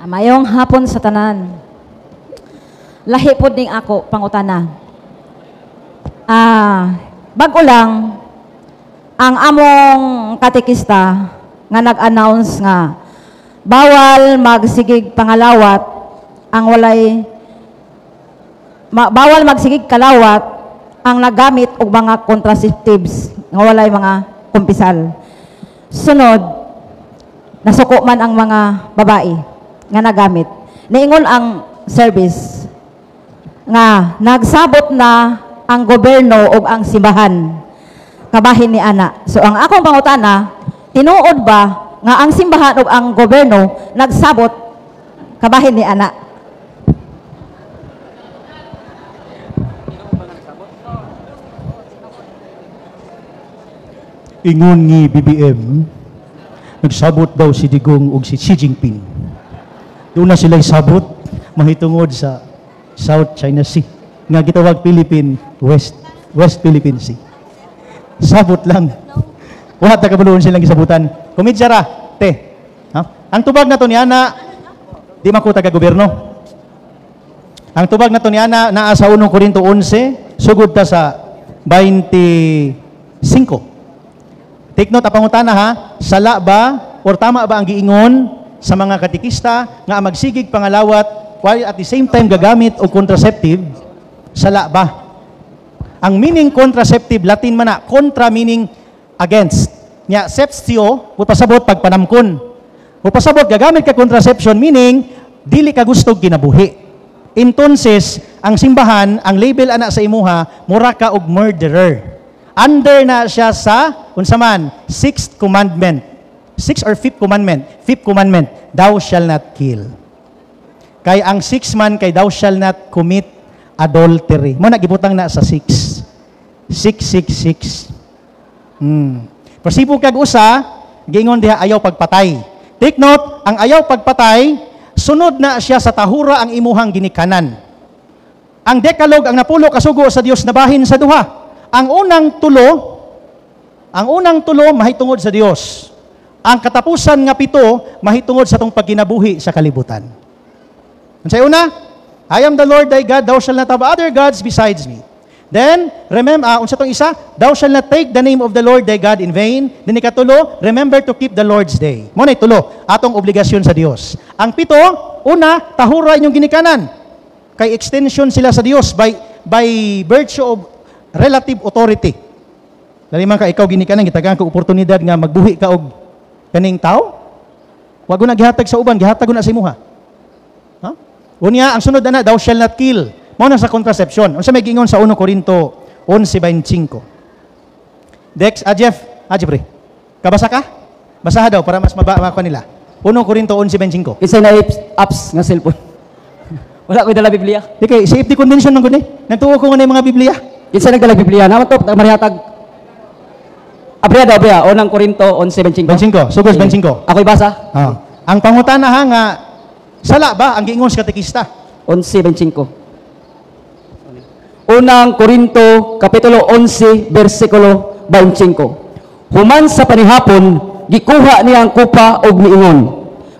Mayong hapon sa tanan. Lahi pod ning ako pangutana. Bago lang, ang among katekista nga nag-announce nga bawal magsigig pangalawat ang bawal magsigig kalawat ang nagamit og mga contraceptives nga walay mga kumpisal. Sunod, nasuko man ang mga babae nga nagamit. Niingon ang service nga nagsabot na ang gobyerno ug ang simbahan kabahin ni ana. So ang akong pangutana, tinuod ba nga ang simbahan ug ang gobyerno nagsabot kabahin ni ana? Ingon ni BBM, nagsabot daw si Digong ug si Xi Jinping. Doon na sila'y sabot, mahitungod sa South China Sea, nga gitawag West Philippine Sea. Sabot lang. Wala ta kabuluon silang gisabutan. Kumidyara, te. Ha? Ang tubag na to ni ana, di man ko taga gobyerno. Ang tubag na to ni ana naa sa 1 Corinto 11, sugod ta sa 25. Take note, pangutana ha, sala ba or tama ba ang giingon sa mga katikista nga magsigig pangalawat while at the same time gagamit og contraceptive? Sala ba? Ang meaning contraceptive, Latin man na, contra meaning against. Nya, septio, pasabot pagpanamkon. Pasabot, gagamit ka contraception, meaning, dili ka gusto kinabuhi. Entonces, ang simbahan, ang label ana sa imuha, mura ka og murderer. Under na siya sa, unsaman, 6th commandment. 6th or 5th commandment? 5th commandment, thou shall not kill. Kay ang 6 man, kay thou shall not commit adultery. Mo nagibutang na sa 6. 666. Persipog kag usa, gingon diha ayaw pagpatay. Take note, ang ayaw pagpatay sunod na siya sa tahura ang imuhang ginikanan. Ang Decalogue ang napulo kasugo sa Dios na bahin sa duha. Ang unang tulo mahitungod sa Dios. Ang katapusan nga 7 mahitungod sa tong pagkinabuhi sa kalibutan. Unsay una? I am the Lord thy God, thou shalt not have other gods besides me. Then, remember, unsa tong isa? Thou shalt not take the name of the Lord thy God in vain. Then ikatulo, remember to keep the Lord's day. Mo na itulo, atong obligasyon sa Dios. Ang 7, una, tahura inyong ginikanan. Kay extension sila sa Dios by virtue of relative authority. Dali man ka ikaw ginikanan, gitagaan ka oportunidad nga magbuhi ka og kaning tao. Wa gyud gihatag sa uban, gihatag na sa imuha. Ha? Unya ang sunod na, thou shalt not kill. Mao na sa contraception. Unsa may gingon sa 1 Corinto 11:25. Dex, Jeff, pre. Kabasa ka? Basaha daw para mas mababa nila. 1 Corinto 11:25. Kisay na apps nga cellphone. Wala ko dala Biblia. Di kay safety convention man gud ni. Nagtuo ko nga mga Biblia. Kisay nagdala Biblia. Naman to marihatag. Abria, 1 Corinto 11:25. 25. Sugos 25. Ako'y basa. Ang pangutana ha nga sala ba ang giingon sa katekista? 11:25. 1 Corinto kapitulo 11 bersikulo 25. Human sa panihapon gikuha niya ang kupa og niingon,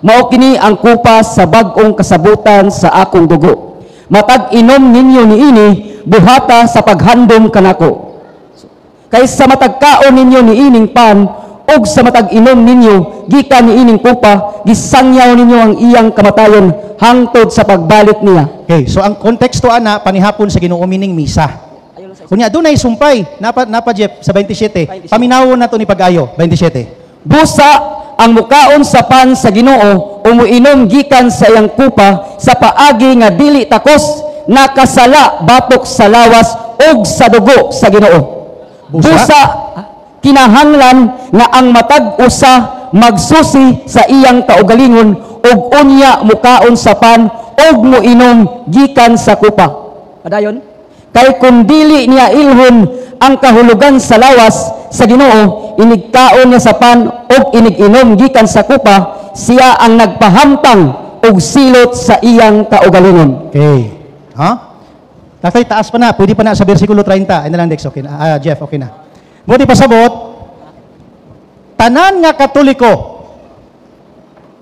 mao kini ang kupa sa bag-ong kasabutan sa akong dugo. Matag inom ninyo niini buhata sa paghandom kanako. Kaysa matag kaon ninyo niining pan ug sa matag inom ninyo gikan niining kupa, gisangyaw ninyo ang iyang kamatayon hangtod sa pagbalik niya. Okay, so ang konteksto ana panihapon sa Ginoo mining misa. Kunya dunay sumpay napa Jeff sa 27. Paminawon nato ni pag-ayo 27. Busa ang mukaon sa pan sa Ginoo o muinom gikan sa iyang kupa sa paagi nga dili takos nakasala batok sa lawas og sa dugo sa Ginoo. Busa kinahanglan nga ang matag usa magsusi sa iyang kaugalingon og unya mukaon sa pan og muinom gikan sa kupa. Padayon, kay kung dili niya ilhon ang kahulugan sa lawas sa Ginoo, inigkaon niya sa pan og inig-inom gikan sa kupa, siya ang nagpahamtang og silot sa iyang kaugalingon. Okay. Ha? Tatay taas pa na, pwede pa na sa bersikulo 30. Ay na lang Dex, okay na. Jeff, okay na. Buti pasabot, tanan nga Katoliko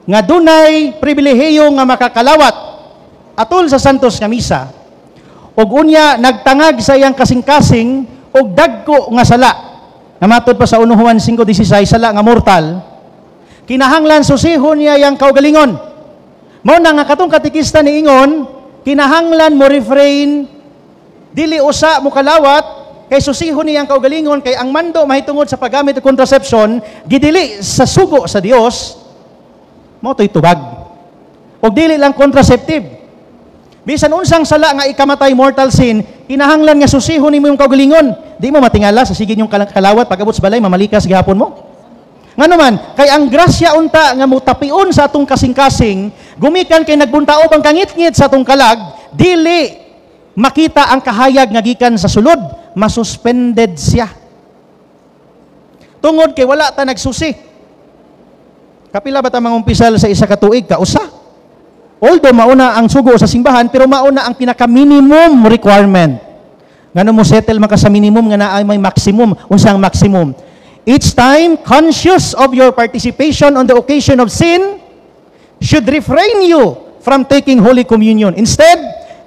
nga dunay pribilehiyo nga makakalawat atol sa santos nga misa ug unya nagtangag sa iyang kasing-kasing og dagko nga sala nga matod pa sa 1 Juan 5:16 sala nga mortal, kinahanglan susihon niya yang kaugalingon. Mao na nga katong katekista niingon, kinahanglan mo refrain dili usa mo kalawat kay susihon niya ang kaugalingon kay ang mando mahitungod sa paggamit og contraception gidili sa sugo sa Dios. Mao toy tubag. Og dili lang contraceptive. Bisan unsang sala nga ikamatay mortal sin, kinahanglan nga susihon nimo yung kaugalingon. Di mo matingala sa sige yung kalawat pag-abot sa balay mamalikas gihapon mo. Ngano man, kay ang grasya unta nga mutapion sa atong kasing-kasing, gumikan kay nagbuntaob ang kangit-ngit sa atong kalag, dili makita ang kahayag nga gikan sa sulod, masuspended siya. Tungod kay wala ta nagsusi. Kapila ba ta mangumpisal sa isa ka tuig ka usa? Although mauna ang sugo sa simbahan, pero mauna ang pinaka-minimum requirement. Ngano mo settle man ka sa minimum nga naay may maximum, unsang maximum? Each time conscious of your participation on the occasion of sin should refrain you from taking Holy Communion. Instead,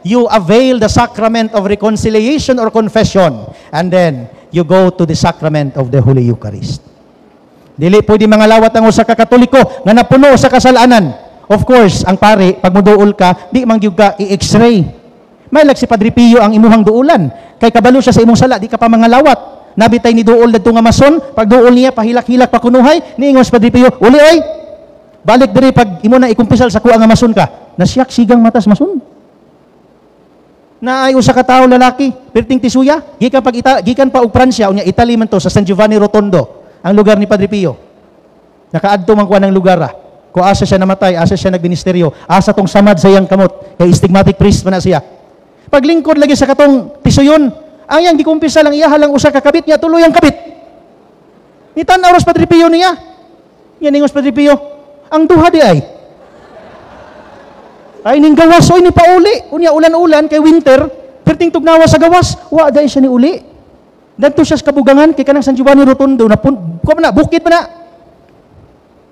you avail the sacrament of reconciliation or confession, and then you go to the sacrament of the Holy Eucharist. Dili pwede mangalawat ang usa ka Katoliko nga napuno sa kasalanan. Of course, ang pare, pag muduol ka, di man gyud ka i-x-ray. May lag si Padre Pio ang imuhang duulan. Kay kabalo siya sa imong sala, di ka pa mangalawat. Nabitay ni duol dadto nga mason, pag duol niya pahilak-hilak pa kunuhay, niingon si Padre Pio, uli ay. Balik diri pag imo na ikumpisal sa kuha nga mason ka. Nasyak sigang matas mason. Na ay usa ka tawo lalaki, perting tisuya, gikan pa og Pransya, unya Italy man to sa San Giovanni Rotondo, ang lugar ni Padre Pio. Nakaadto man kuha ng lugar. Kung asa siya namatay, asa siya nagministeryo, asa tong samad sa iyang kamot, kay stigmatic priest pa na siya. Paglingkod lagi sa katong tisuyon, ang iyang gikumpisa lang iya halang usa ka kabit niya, tuloy ang kabit. Nitan-aw ros Padre Pio niya. Yan ingos Padre Pio, ang duha di ay. Ay ning gawas oy ni pauli. Unya ulan-ulan kay winter, perting tugnawa sa gawas, wa dai siya ni uli. Dadto siya sa kabugangan kay kanang San Giovanni Rotondo na bukid pa na.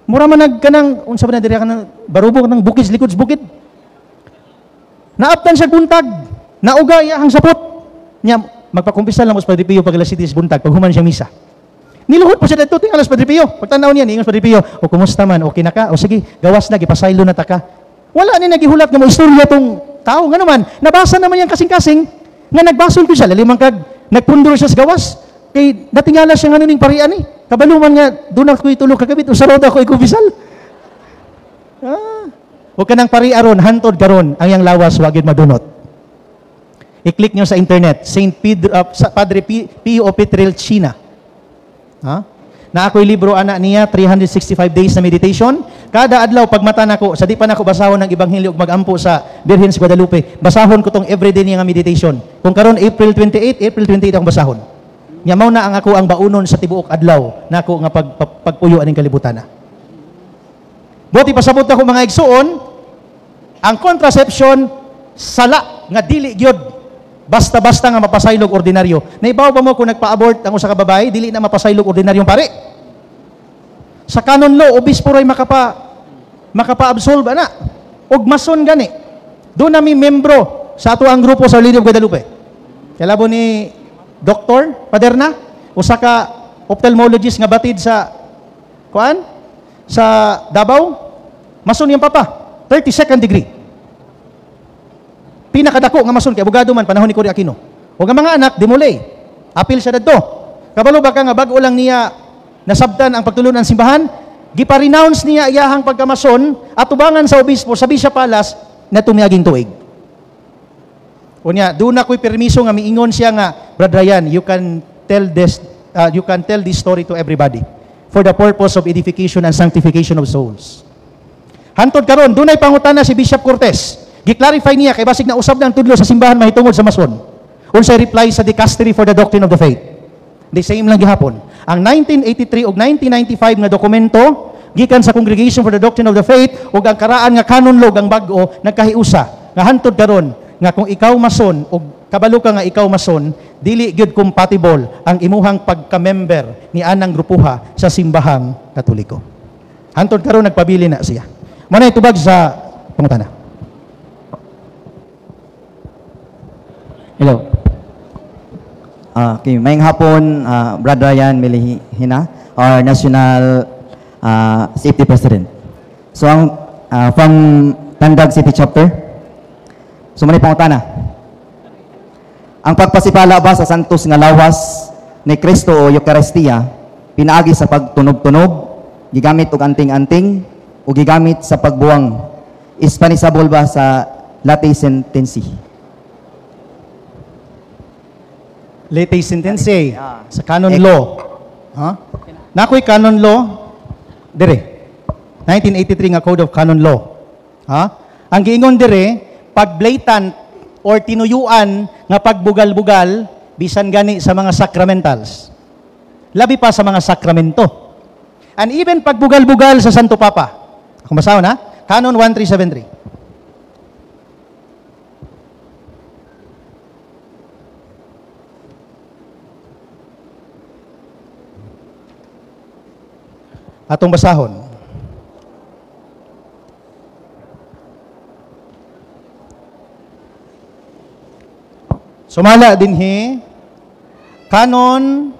Mura man nagkanang unsa ba na diri kanang barubog ng bukid likod sa bukid. Naaptan siya buntag, nauga iyang sapot. Nya magpakumpisal lang sa Padre Pio pag alas 7 buntag pag human siya misa. Niluhod po siya dito ting alas Padre Pio. Pagtanaw niya ni Padre Pio, o kumusta man, okay na ka? O sige, gawas na gipasaylo na ta ka. Wala ni nagihulat nga mo istorya tong tao nga naman. Nabasa naman yang kasing-kasing nga nagbasol ko siya lalimang kag nagpundor siya sa gawas. Kay natingala siya nga ning parian ni. Kabaluman nga doon ako itulog kagabit usarod ako ikumpisal. O kanang pariaron hantod karon ang yang lawas wagid madunot. I-click nyo sa internet, St. Pedro, Padre Pio Pietrelcina. Na ako'y libro ana niya, 365 days na meditation. Kada adlaw, pag mata nako, sa di pa nako basahon ng Ebanghelyo ug magampo sa Birhen sa Guadalupe, basahon ko tong everyday niya nga meditation. Kung karon April 28 akong basahon. Nya mao na ang ako ang baunon sa tibuok adlaw nako nga pagpuyo aning kalibutan. Buti pasabot ako mga igsuon, ang contraception sala nga dili gyud basta-basta nga mapasaylog ordinaryo. Naibaw ba mo kung nagpa-abort ang usa ka babae, dili na mapasaylog ordinaryong pare? Sa canon law, obispo ray makapa-absolve na. Og mason gani. Doon nami membro sa ato ang grupo sa Lady of Guadalupe. Kalabo ni Dr. Paderna, usa ka ophthalmologist nga batid sa Davao. Mason yung papa, 32nd degree. Pinakadako nga mason kay abogado man panahon ni Cory Aquino. O nga mga anak dimulay. Apil siya dadto. Kabalo ba ka nga bag-o lang niya nasabtan ang pagtulon ng simbahan, gipa-renounce niya iyahang pagkamason at tubangan sa obispo sa Bishop Palace na tumiyaging tuig. Unya, doon ako'y permiso nga miingon siya nga, Brad Ryan, you can tell this story to everybody for the purpose of edification and sanctification of souls. Hantod karon, doon ay pangutana si Bishop Cortez. Gi-clarify niya kay basig na usab ng tudlo sa simbahan mahitungod sa mason. Unsay reply sa Dicastery for the Doctrine of the Faith. The same lang gihapon. Ang 1983 ug 1995 nga dokumento gikan sa Congregation for the Doctrine of the Faith ug ang karaan nga canon law ang bag-o nagkahiusa nga hantod karon nga kung ikaw mason ug kabalo ka nga ikaw mason dili gyud compatible ang imuhang pagka-member ni anang grupuha sa simbahang Katoliko. Hantod karon nagpabili na siya. Mao na itubag sa pangutana. Hello. Okay, mayang hapon, Brad Ryan Milihina, our National Safety President. So, from Tandag City Chapter, sumali pangutana. Ang pagpasipala ba sa santos nga lawas ni Kristo o Eucharistia, pinaagi sa pagtunog-tunog, gigamit og anting-anting, o gigamit sa pagbuwang, is panisabol ba sa late sentency? Late sentence sa canon law. Nakoy canon law dire. 1983 nga Code of Canon Law. Ang giingon dire pag blatant or tinuyuan nga pagbugal-bugal bisan gani sa mga sacramentals. Labi pa sa mga sakramento. And even pagbugal-bugal sa Santo Papa. Kung basaho na, Canon 1373. Atong basahon. Sumala dinhi Canon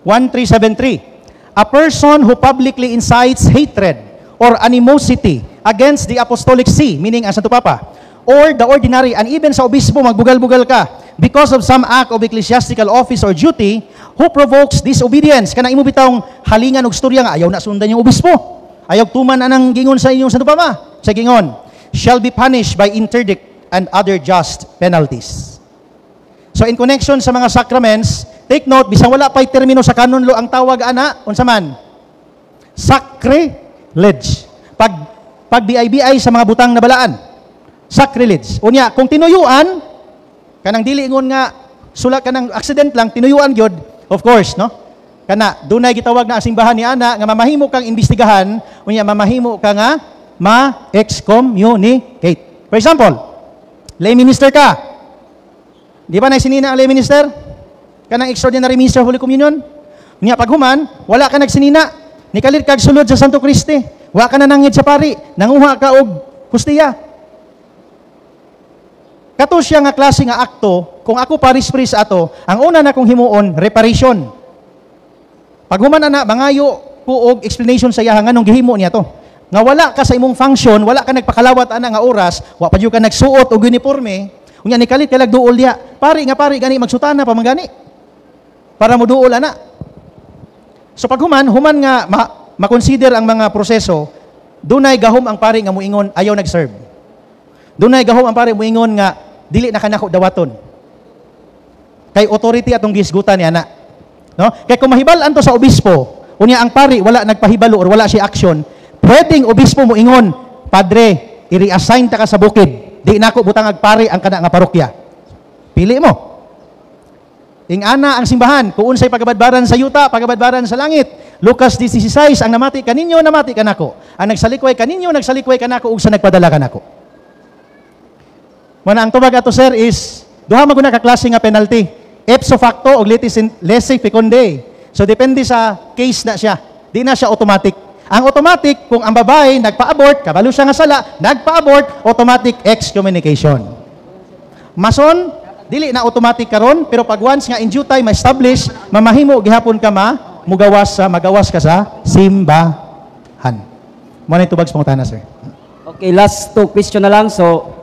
1373. A person who publicly incites hatred or animosity against the apostolic see, meaning ang Santo Papa, or the ordinary, and even sa obispo magbugal-bugal ka because of some act of ecclesiastical office or duty, who provokes disobedience. Kana imo bitawng halingan og storya nga ayaw na sundan yung obispo. Ayaw tuman anang gingon sa inyong Santo Papa. Sa gingon, shall be punished by interdict and other just penalties. So in connection sa mga sacraments, take note, bisang wala pa'y termino sa canon law ang tawag ana, unsa man? Sacrilege. Pag BIBI sa mga butang na balaan. Sacrilege. Unya, kung tinuyuan, kanang dili ingon nga, sulat kanang accident lang, tinuyuan gyud, of course, no? Kana, dunay gitawag na simbahan ni ana, nga mamahimo kang imbestigahan, unya mamahimo ka nga, ma-excommunicate. For example, lay minister ka. Di ba nagsinina ang lay minister? Kanang extraordinary minister of Holy Communion? Niya paghuman, wala ka nagsinina. Nikalit kag sulod sa Santo Cristi. Wa ka na nangid sa pari. Nanguha ka og hustiya. Kato siya nga klase nga akto, kung ako paris-paris ato, ang una na kong himuon, reparation. Paghuman na mangayo ko og explanation sa iya nganong gihimo niya to. Nga wala ka sa imong function, wala ka nagpakalawat ana nga oras, wa pa jud ka nagsuot og uniforme, unya nikalit kalag duol diha. Pari gani magsutana pa mangani. Para mo duol ana. So paghuman nga ma-consider ang mga proseso, dunay gahom ang pari nga muingon ayaw nag-serve. Dunay gahom ang pari muingon nga dili na kanako dawaton. Kay authority atong gisgutan niya na. No? Kay kung mahibal-an to sa obispo, unya ang pari wala nagpahibalo or wala si action, pwedeng obispo mo ingon, Padre, i-reassign ta ka sa bukid. Di nako butang agpari ang kana nga parokya. Pili mo. Ingana ang simbahan, kung unsay pagabadbaran sa yuta, pagabadbaran sa langit. Lucas 16:6, ang namati kaninyo, namati kanako. Ang nagsalikway kaninyo, nagsalikway kanako ug sa nagpadala kanako. Muna ang tubag ato sir is duha maguna ka klase nga penalty. Ipso facto o lese fecunde. So depende sa case na siya. Di na siya automatic. Ang automatic, kung ang babae nagpa-abort, kabalo siya nga sala, nagpa-abort, automatic excommunication. Mason, dili na automatic karon, pero pag once nga in due time ma-establish, mamahimo gihapon ka magawas ka sa simbahan. Muna yung tubag sa pangutana, sir. Okay, last 2 question na lang. So,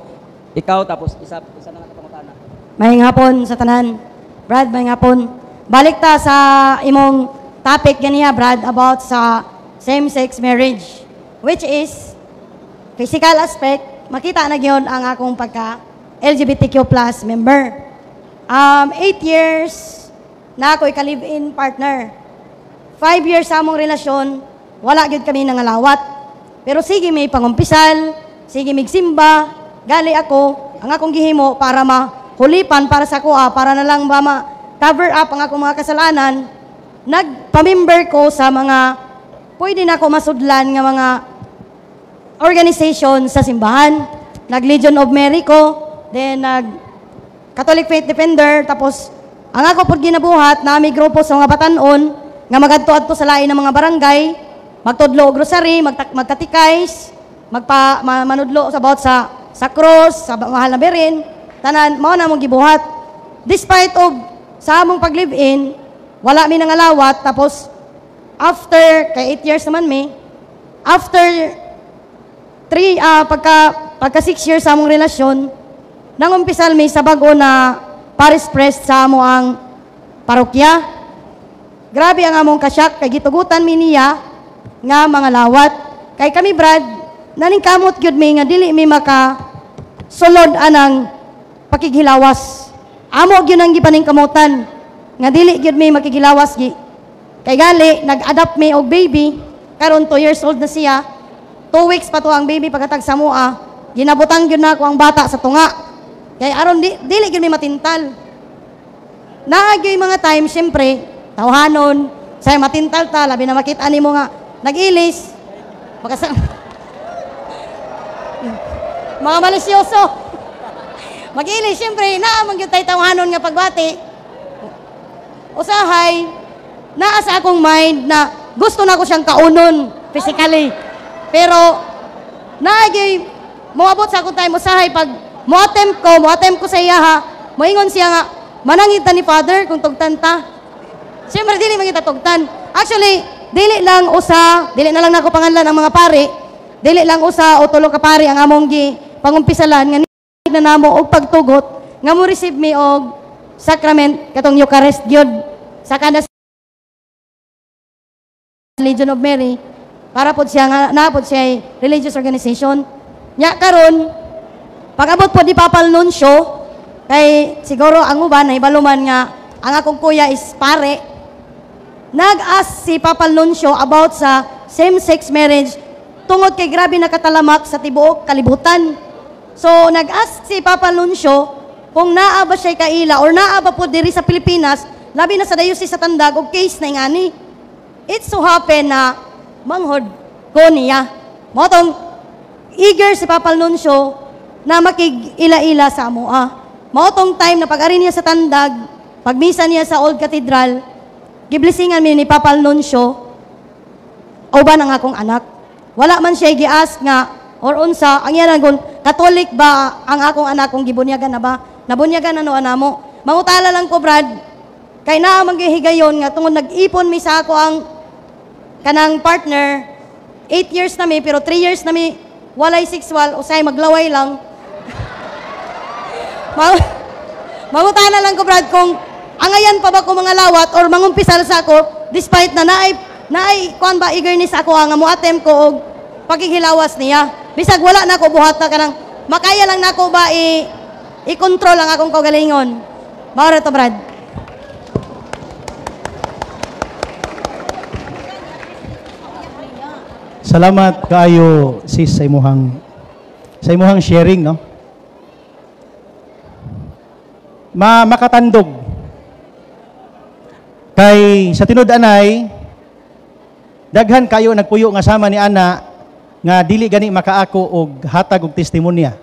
ikaw tapos isa na lang pangutana. Mayang hapon sa tanan. Brad, mayang hapon. Balik ta sa imong topic ganiya, Brad, about sa same-sex marriage, which is physical aspect. Makita na gyon ang akong pagka LGBTQ+ member. 8 years na ako ka-live-in partner. 5 years sa among relasyon, wala gyud kami nangalawat. Pero sige may pangumpisal, sige mig simba, gali ako, ang akong gihimo para mahulipan para sa kuha, para na lang ba ma-cover up ang akong mga kasalanan, nagpa-member ko sa mga pwede na ako masudlan nga mga organization sa simbahan. Nag-Legion of Mary ko, then nag-Catholic Faith Defender, tapos ang ako po ginabuhat na may grupo sa mga batanon, nga magadto-adto sa lain ng mga barangay, magtudlo og rosary, magkatikais, manudlo about sa cross, sa mahal na berin, tanan, mao na mong gibuhat. Despite of sa among pag-live-in, wala mi nangalawat, tapos after, kay 8 years naman after pagka 6 years sa among relasyon, nangumpisal sa bago na Paris Press sa amo ang parokya. Grabe ang among kasyak, kay gitugutan mi niya nga mga lawat. Kay kami, Brad, naningkamot gyud mi nga dili mi maka sulod anang pakighilawas. Amo gyud ang gipaningkamutan nga dili gyud mi makighilawas kay gali, nag-adapt me og baby, karon 2 years old na siya, 2 weeks pa to ang baby pagkatag sa mua, ginabutang yun na ako ang bata sa tunga. Kay aron dili yun may matintal. Naagyo yung mga time, siyempre, tawhanon, sa'yo matintal ta, labi na makita ni mo nga, nag-ilis, mga malisyoso, mag-ilis, siyempre, naamang yun tayo tawhanon nga pagbati, usahay, naa sa akong mind na gusto na ko siyang kaunon physically. Pero naagay moabot sa akong time usahay pag mo-attempt ko sa iya ha, moingon siya nga manangit ta ni Father kung tugtan ta. Siyempre dili man kita tugtan. Actually, dili na lang nako panganlan ang mga pari. Dili lang usa o tulo ka pari ang among pangumpisalan nga na namo og pagtugot nga mo receive me og sacrament katong Eucharist gyud sa kada Legion of Mary para po siya nga naapod siya religious organization. Nya karon pag-abot po di Papal Nuncio kay siguro ang uban nahibaluman nga ang akong kuya is pare. Nag-ask si Papal Nuncio about sa same-sex marriage tungod kay grabe nakatalamak sa tibuok kalibutan. So nag-ask si Papal Nuncio kung naa ba siya kaila or naa ba po diri sa Pilipinas labi na sa diocese sa Tandag og case na ingani. It so happen na manghod ko niya. Motong eager si Papal Nuncio na makig-ila-ila sa amoa. Mao tong time na pag-ari niya sa tandag, pagmisa niya sa Old Cathedral, giblisingan mi ni Papal Nuncio, uban ang akong anak. Wala man siya giask nga, or unsa, ang yan agon, Katolik ba ang akong anak kung gibunyagan na ba? Nabunyagan ano anamo. Mangutala lang ko, Brad, kay naa maghihigayon nga tungod nag-ipon mi sa ako ang kanang partner, 8 years na mi, pero 3 years na mi, walay sexual, usay maglaway lang. Mangutana lang ko, Brad, kung angayan pa ba ko mga lawat or mangumpisal sa ako, despite na naay kuan ba eagerness ako nga mo attempt ko og paghihilawas niya. Bisag wala na ko buhata kanang makaya lang nako ba i-control ang akong kaugalingon. Mao ra to, Brad. Salamat kaayo sis sa imuhang sharing, no? Makatandog. Kay sa tinud-anay daghan kayo nagpuyo nga sama ni ana nga dili gani makaako og hatag og testimonya.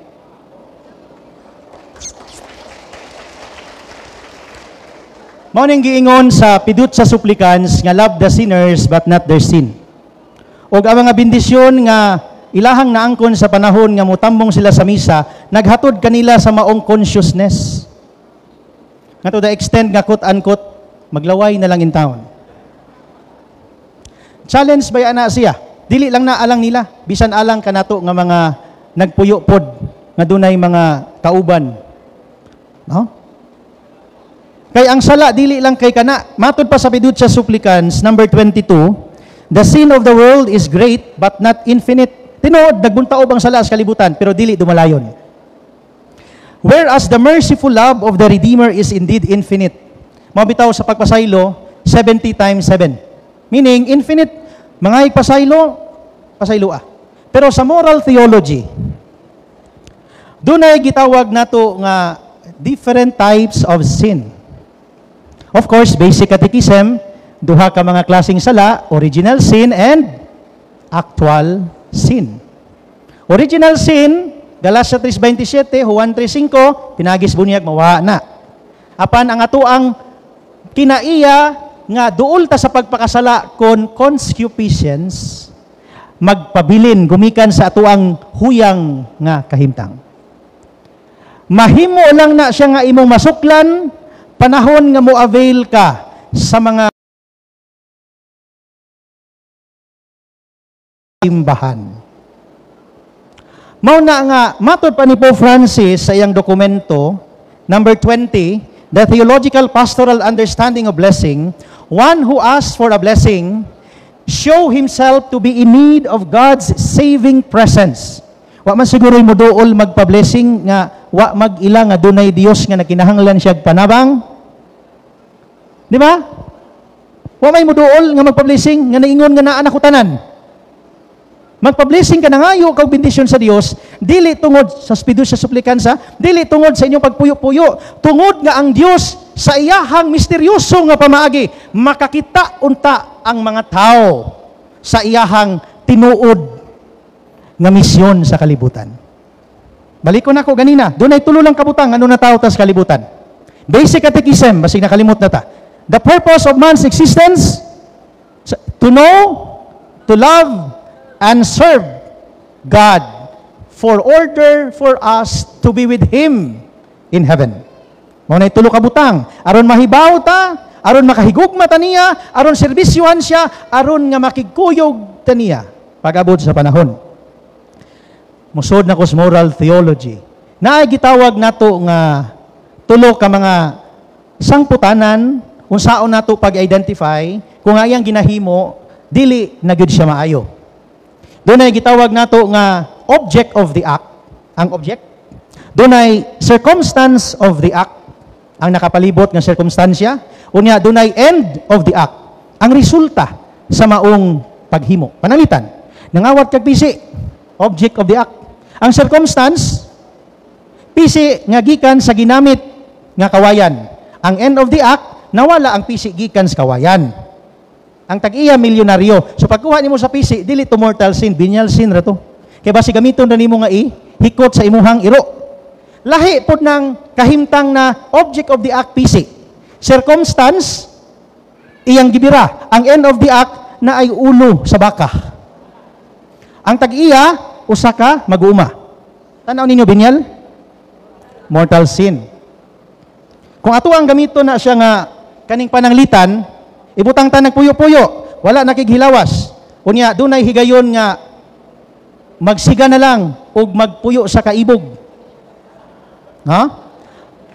Mao ning giingon sa pidut sa supplicants nga love the sinners but not their sin. Og ang mga bendisyon nga ilahang naangkon sa panahon nga mutambong sila sa misa, naghatod kanila sa maong consciousness. Nga to the extent nga quote-unquote, maglaway na lang in town. Challenge ba ana siya? Dili lang na alang nila, bisan alang kanato nga mga nagpuyo pod nga dunay mga kauban. No? Kay ang sala dili lang kay kana, matud pa sa pidut sa supplicants number 22, the sin of the world is great but not infinite. Tinuod nagbuntaob ang sala sa kalibutan pero dili dumalayon. Whereas the merciful love of the Redeemer is indeed infinite. Mabitaw sa pagpasaylo 70 times 7. Meaning infinite, mga pasaylo ah. Pero sa moral theology, dunay gitawag nato nga different types of sin. Of course, basic catechism, duha ka mga klaseng sala, original sin and actual sin. Original sin, Galatia 3:27, Juan 3:5, pinagis bunyag mawa na. Apan ang atoang kinaiya nga duol ta sa pagpakasala kon concupiscence, magpabilin gumikan sa atoang huyang nga kahimtang. Mahimo lang na siya nga imong masuklan panahon nga mo avail ka sa mga imbahan. Mao na nga matud pa ni Pope Francis sa iyang dokumento number 20, The Theological Pastoral Understanding of Blessing, one who asks for a blessing show himself to be in need of God's saving presence. Wa man siguro mo duol magpa-blessing nga wa mag-ila nga dunay Dios nga nakinahanglan siya panabang. Di ba? Wa may mo duol nga magpa-blessing nga naingon nga naa na ko tanan. Magpa-blessing ka na ngayo kag bendisyon sa Dios, dili tungod sa spidus sa suplikansa, dili tungod sa inyong pagpuyo-puyo, tungod nga ang Dios sa iyahang misteryoso nga pamaagi makakita unta ang mga tao sa iyahang tinuod nga misyon sa kalibutan. Balik ko na ko ganina, dunay tulo lang kabutang ano na tao ta sa kalibutan. Basic catechism, basig nakalimot na ta. The purpose of man's existence to know, to love, and serve God for order for us to be with Him in heaven. Mao na tulo ka butang, aron mahibaw ta, aron makahigugma ta niya, aron serbisyuhan siya, aron nga makigkuyog ta niya pag-abot sa panahon. Musod na ko sa moral theology. Naay gitawag nato nga tulo ka mga sangputanan unsaon nato pag-identify kung ayang ginahimo dili na gyud siya maayo. Dunay gitawag nato nga object of the act, ang object. Dunay circumstance of the act, ang nakapalibot nga circumstansya. Unya dunay end of the act, ang resulta sa maong paghimo. Pananglitan, nangawat kag pisi, object of the act. Ang circumstance, pisi nga gikan sa ginamit nga kawayan. Ang end of the act, nawala ang pisi gikan sa kawayan. Ang tag-iya milyonaryo. So pagkuha nimo sa PC, dili to mortal sin, venial sin ra to. Kaya basi gamiton ra nimo nga hikot sa imuhang iro. Lahi pod ng kahimtang na object of the act PC. Circumstance, iyang gibira. Ang end of the act na ay ulo sa baka. Ang tag-iya, usa ka mag-uuma. Tanaw ninyo, Binyal? Mortal sin. Kung ato ang gamito na siya nga kaning pananglitan, ibutang ta nagpuyo-puyo, wala nakighilawas. Unya, dunay higayon nga magsiga na lang o magpuyo sa kaibog. Ha?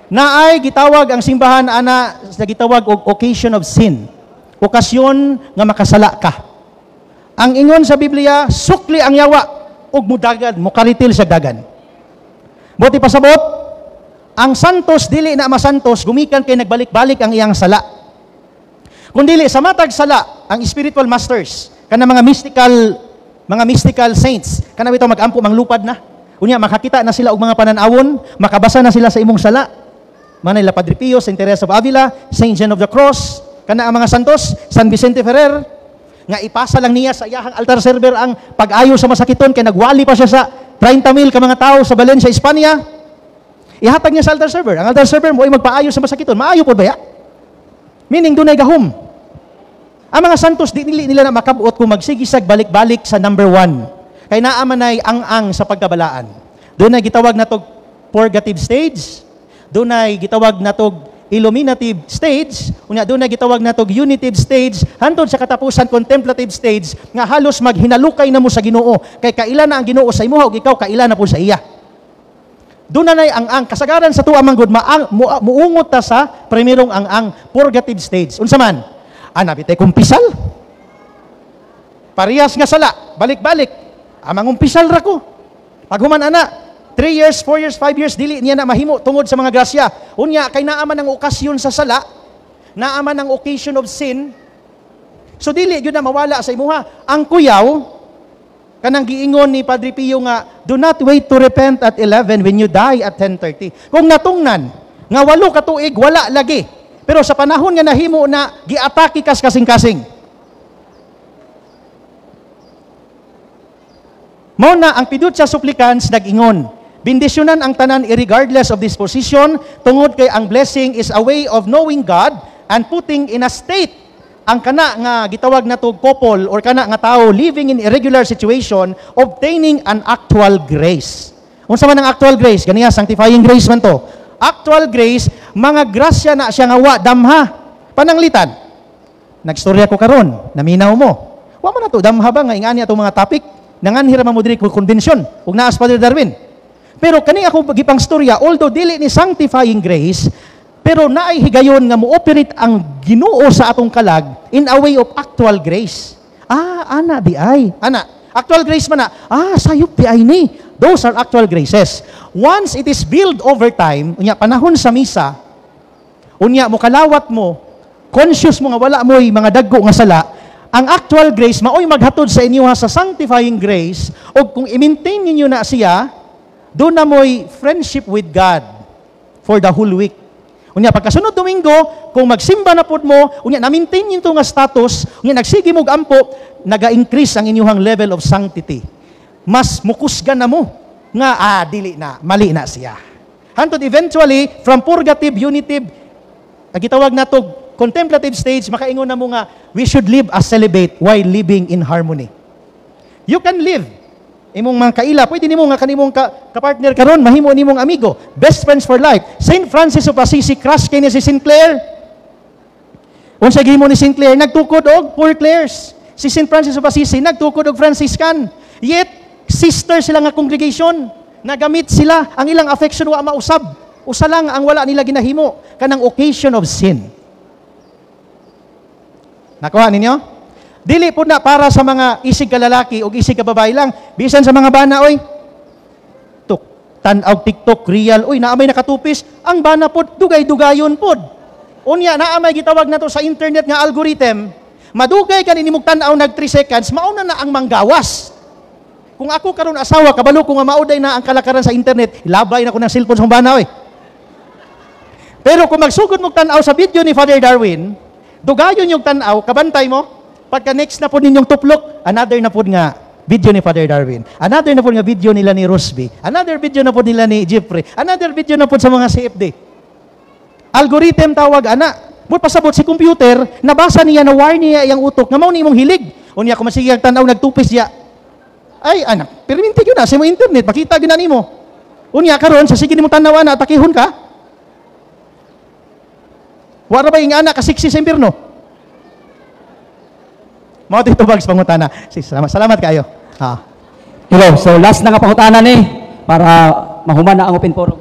Naay gitawag ang simbahan ana sa gitawag og occasion of sin. Okasyon nga makasala ka. Ang ingon sa Biblia, sukli ang yawa ug mudagan, mukaritil sa dagan. Buti pasabot, ang santos dili na masantos gumikan kay nagbalik-balik ang iyang sala. Kung dili sa matag sala ang spiritual masters kana mga mystical saints kana bitaw magampo manglupad na. Unya makakita na sila og mga pananawon, makabasa na sila sa imong sala. Manay la Padre Pio, Saint Teresa of Avila, Saint John of the Cross, kana ang mga santos, San Vicente Ferrer, nga ipasa lang niya sa iyahang altar server ang pag-ayo sa masakiton kay nagwali pa siya sa 30,000 ka mga tao sa Valencia, Espanya. Ihatag niya sa altar server. Ang altar server mo ay magpaayo sa masakiton. Maayo po ba ya? Meaning dunay gahom. Ang mga santos di nila na makabuot kung magsigisag balik-balik sa number 1. Kay naaman ay ang sa pagkabalaan. Doon ay gitawag na tog purgative stage. Doon ay gitawag na tog illuminative stage. Unya doon ay gitawag na tog unitive stage. Hantod sa katapusan contemplative stage nga halos maghinalukay na mo sa Ginoo. Kay kaila na ang Ginoo sa imuha ug ikaw kaila na po sa iya. Doon na ang kasagaran sa tuwa manggod muungot ta sa primerong ang purgative stage. Unsa man? Ana bitay kumpisal. Parehas nga sala, balik-balik. Amang umpisal ra ko. Pag human ana, 3 years, 4 years, 5 years, dili niya na mahimo tungod sa mga grasya. Unya, kay naaman ang okasyon sa sala, naaman ang occasion of sin, so dili yun na mawala sa imuha. Ang kuyaw, kanang giingon ni Padre Pio nga, do not wait to repent at 11 when you die at 10:30. Kung natungnan, nga 8 ka tuig, wala lagi. Pero sa panahon nga nahimo na, giatake kas kasing-kasing. Mao na ang pidut sa supplicants nag-ingon, bendisyonan ang tanan irregardless of disposition, tungod kay ang blessing is a way of knowing God and putting in a state ang kana nga gitawag na to couple or kana nga tao living in irregular situation, obtaining an actual grace. Unsa man ang actual grace? Ganiya, sanctifying grace man to. Actual grace, mga grasya na siya nga wa damha. Pananglitan. Nagstorya ko karon, naminaw mo. Wa man na to damha ba nga ingani atong mga topic? Nanganhira man mo diri kung convention ug naas Father Darwin. Pero kani ako gipang storya, although dili ni sanctifying grace, pero naay higayon nga mo-operate ang Ginoo sa atong kalag in a way of actual grace. Ana di ay. Ana, actual grace man na. Sayop di ay ni. Those are actual graces. Once it is built over time, unya panahon sa misa, unya mo kalawat mo, conscious mo nga wala mo'y mga dagko nga sala, ang actual grace, maoy maghatod sa inyo sa sanctifying grace, o kung i-maintain ninyo na siya, doon na mo'y friendship with God for the whole week. Unya, pagkasunod Domingo, kung magsimba na pod mo, unya, na-maintain nyo nga status, unya, nagsige mo ampo, naga-increase ang inyong level of sanctity. Mas mukusgan na mo, nga, dili na, mali na siya. Hantod eventually, from purgative, unitive, gitawag na to, contemplative stage, makaingon na mo nga, we should live as celibate while living in harmony. You can live. Imong mga kaila, pwede nimo nga kanimong kapartner karon, mahimo nimong amigo. Best friends for life. Saint Francis of Assisi, crush kay ni si Sinclair. Unsa gihimo ni Sinclair, nagtukod og Poor Clares. Si Saint Francis of Assisi, nagtukod og Franciscan. Yet, sister sila nga congregation. Nagamit sila, ang ilang affection wa mausab. Usa lang ang wala nila ginahimo, kanang occasion of sin. Nakuha ninyo? Dili po na para sa mga isig ka lalaki o isig ka babae lang. Bisan sa mga bana, oy. Tanaw TikTok, real, oy, naamay nakatupis. Ang bana po, dugay-dugayon po. Unya, naamay gitawag na to sa internet nga algorithm. Madugay ka nimog tanaw nag 3 seconds, mauna na ang manggawas. Kung ako karon asawa, kabalo ko nga mauday na ang kalakaran sa internet, ilabay na ko ng cellphone sa bana, oy. Pero kung magsugod mo tanaw sa video ni Father Darwin, dugayon yung tanaw, kabantay mo, pagka next na po ninyong tuplok, another na po nga video ni Father Darwin. Another na po nga video nila ni Rosby. Another video na po nila ni Jeffrey. Another video na po sa mga CFD. Algorithm tawag, ana. But pasabot si computer, nabasa niya, na-wire niya yung utok, nga mao ni imong hilig. Unya, kung masigig tanaw, nagtupis niya. Ay, anak, perminti yun na, sa imong internet, makita yun na nimo. Unya, karon sa sige nimo tanaw na, atakihon ka. Wala ba yung anak, kasiksi sa impirno? Mao dito bags pangutana. Salamat kayo. Ha. Hello, so last na nga pangutanan ni para mahuman na ang open forum.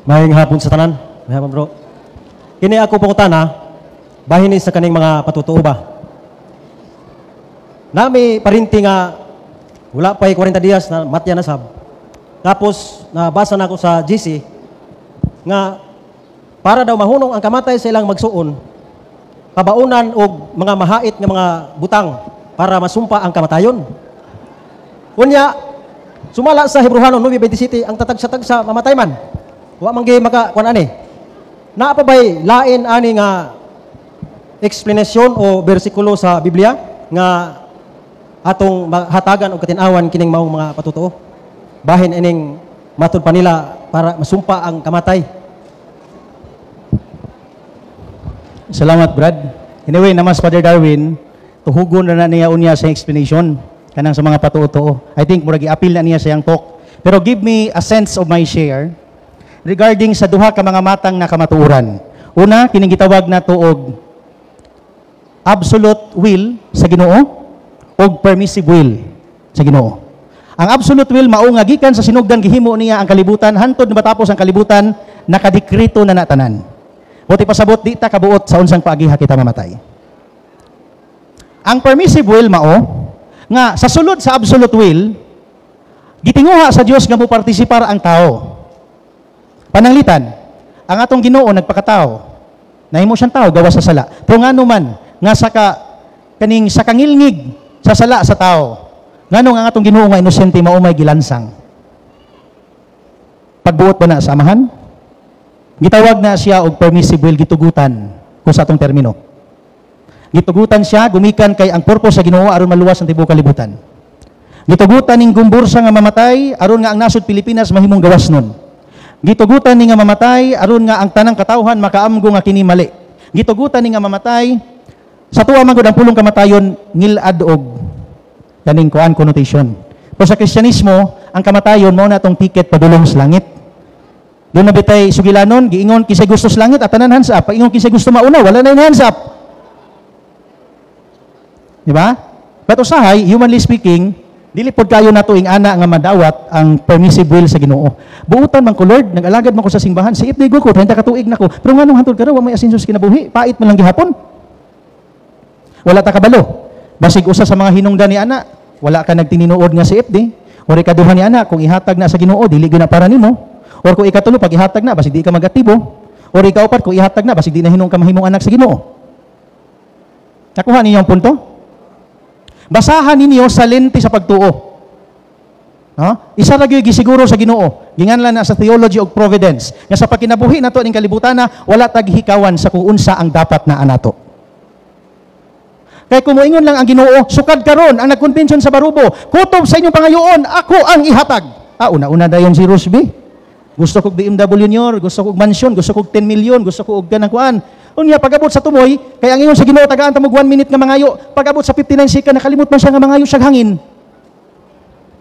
Maayong hapon sa tanan. May hapon bro. Kini ako pangutana, bahin ni sa kaning mga patutuo ba? Nami parinti nga wala pa 40 dias na matya na sab. Tapos nabasa na ako sa GC nga para daw mahunong ang kamatay sa ilang magsuon, pabaunan og mga mahait nga mga butang para masumpa ang kamatayon. Unya, sumala sa Hebreano 9:27 ang tatagsa-tagsa mamatay man. Wa man gyud maka kuan ani. Naa pa bay lain ani nga explanation o bersikulo sa Biblia nga atong hatagan og katin-awan kining maong mga patutuo. Bahin ining matud pa nila para masumpa ang kamatay. Salamat, Brad. Anyway, namas Father Darwin, tuhugon na niya unya sa explanation kanang sa mga patutuo. I think murag i-appeal na niya sa yang talk. Pero give me a sense of my share regarding sa duha ka mga matang na kamatuoran. Una, kining gitawag na tuog absolute will sa Ginoo o permissive will sa Ginoo. Ang absolute will mao nga gikan sa sinugdan gihimo niya ang kalibutan hantod na matapos ang kalibutan nakadekreto na natanan. Buti pasabot di ta kabuot sa unsang paagiha kita mamatay. Ang permissive will mao nga sa sulod sa absolute will gitinguha sa Dios nga mo partisipar ang tao. Pananglitan, ang atong Ginoo nagpakatao. Nahimo siyang tao gawas sa sala. Pero ngano man nga kaning sa kangilngig sa sala sa tao. Ngano nga atong Ginoo nga inosente mao may gilansang. Pagbuot ba na sa amahan? Gitawag na siya og permissive will gitugutan kung sa atong termino. Gitugutan siya gumikan kay ang purpose sa Ginoo aron maluwas ang tibuok kalibutan. Gitugutan ning gumbursa nga mamatay aron nga ang nasod Pilipinas mahimong gawas nun. Gitugutan ni nga mamatay aron nga ang tanang katawhan makaamgo nga kini mali. Gitugutan ni nga mamatay sa tuwa man gud ang pulong kamatayon ngilad og kaning kuan connotation. Pero sa Kristyanismo, ang kamatayon mao na tong ticket padulong sa langit. Doon na bitay sugilanon, giingon kisay gusto sa langit at tanan hands up. Paingon kisay gusto mauna, wala na yung hands up. Di ba? But usahay, humanly speaking, dili pod kayo na tuing ana nga madawat ang permissive will sa Ginoo. Buutan man ko Lord, nag-alagad man ko sa simbahan, si ifday ko 30 ka tuig nako. Pero nganong hantod ka raw wa may asinso sa kinabuhi, pait man lang gihapon. Wala ta kabalo. Basig usa sa mga hinungdan ni ana, wala ka nagtininuod nga si ifday. Ori kaduha ni ana kung ihatag na sa Ginoo, dili gyud na para nimo. Or kung ikatulo pag ihatag na basig di ka magatibo. Or ikaupat kung ihatag na basig di na hinung ka mahimong anak sa Ginoo. Nakuha ninyo ang punto? Basahan ninyo sa lente sa pagtuo. No? Isa ra gyud gisiguro sa Ginoo. Ginganlan na sa theology of providence. Nga sa pagkinabuhi nato ning kalibutan na wala taghikawan sa kung unsa ang dapat na anato. Kaya kung moingon lang ang Ginoo, sukad karon ang nagkonbensyon sa Barubo, kutob sa inyong pangayoon, ako ang ihatag. Una-una dayon si Rosby. Gusto kog BMW Junior, gusto kog mansion, gusto kog 10 million, gusto kog ganang kuan. Unya pagabot sa tumoy, kaya ang ingon sa Ginoo tagaan ta mo 1 minute nga mangayo. Pagabot sa 59 second nakalimot man siya nga mangayo siya hangin.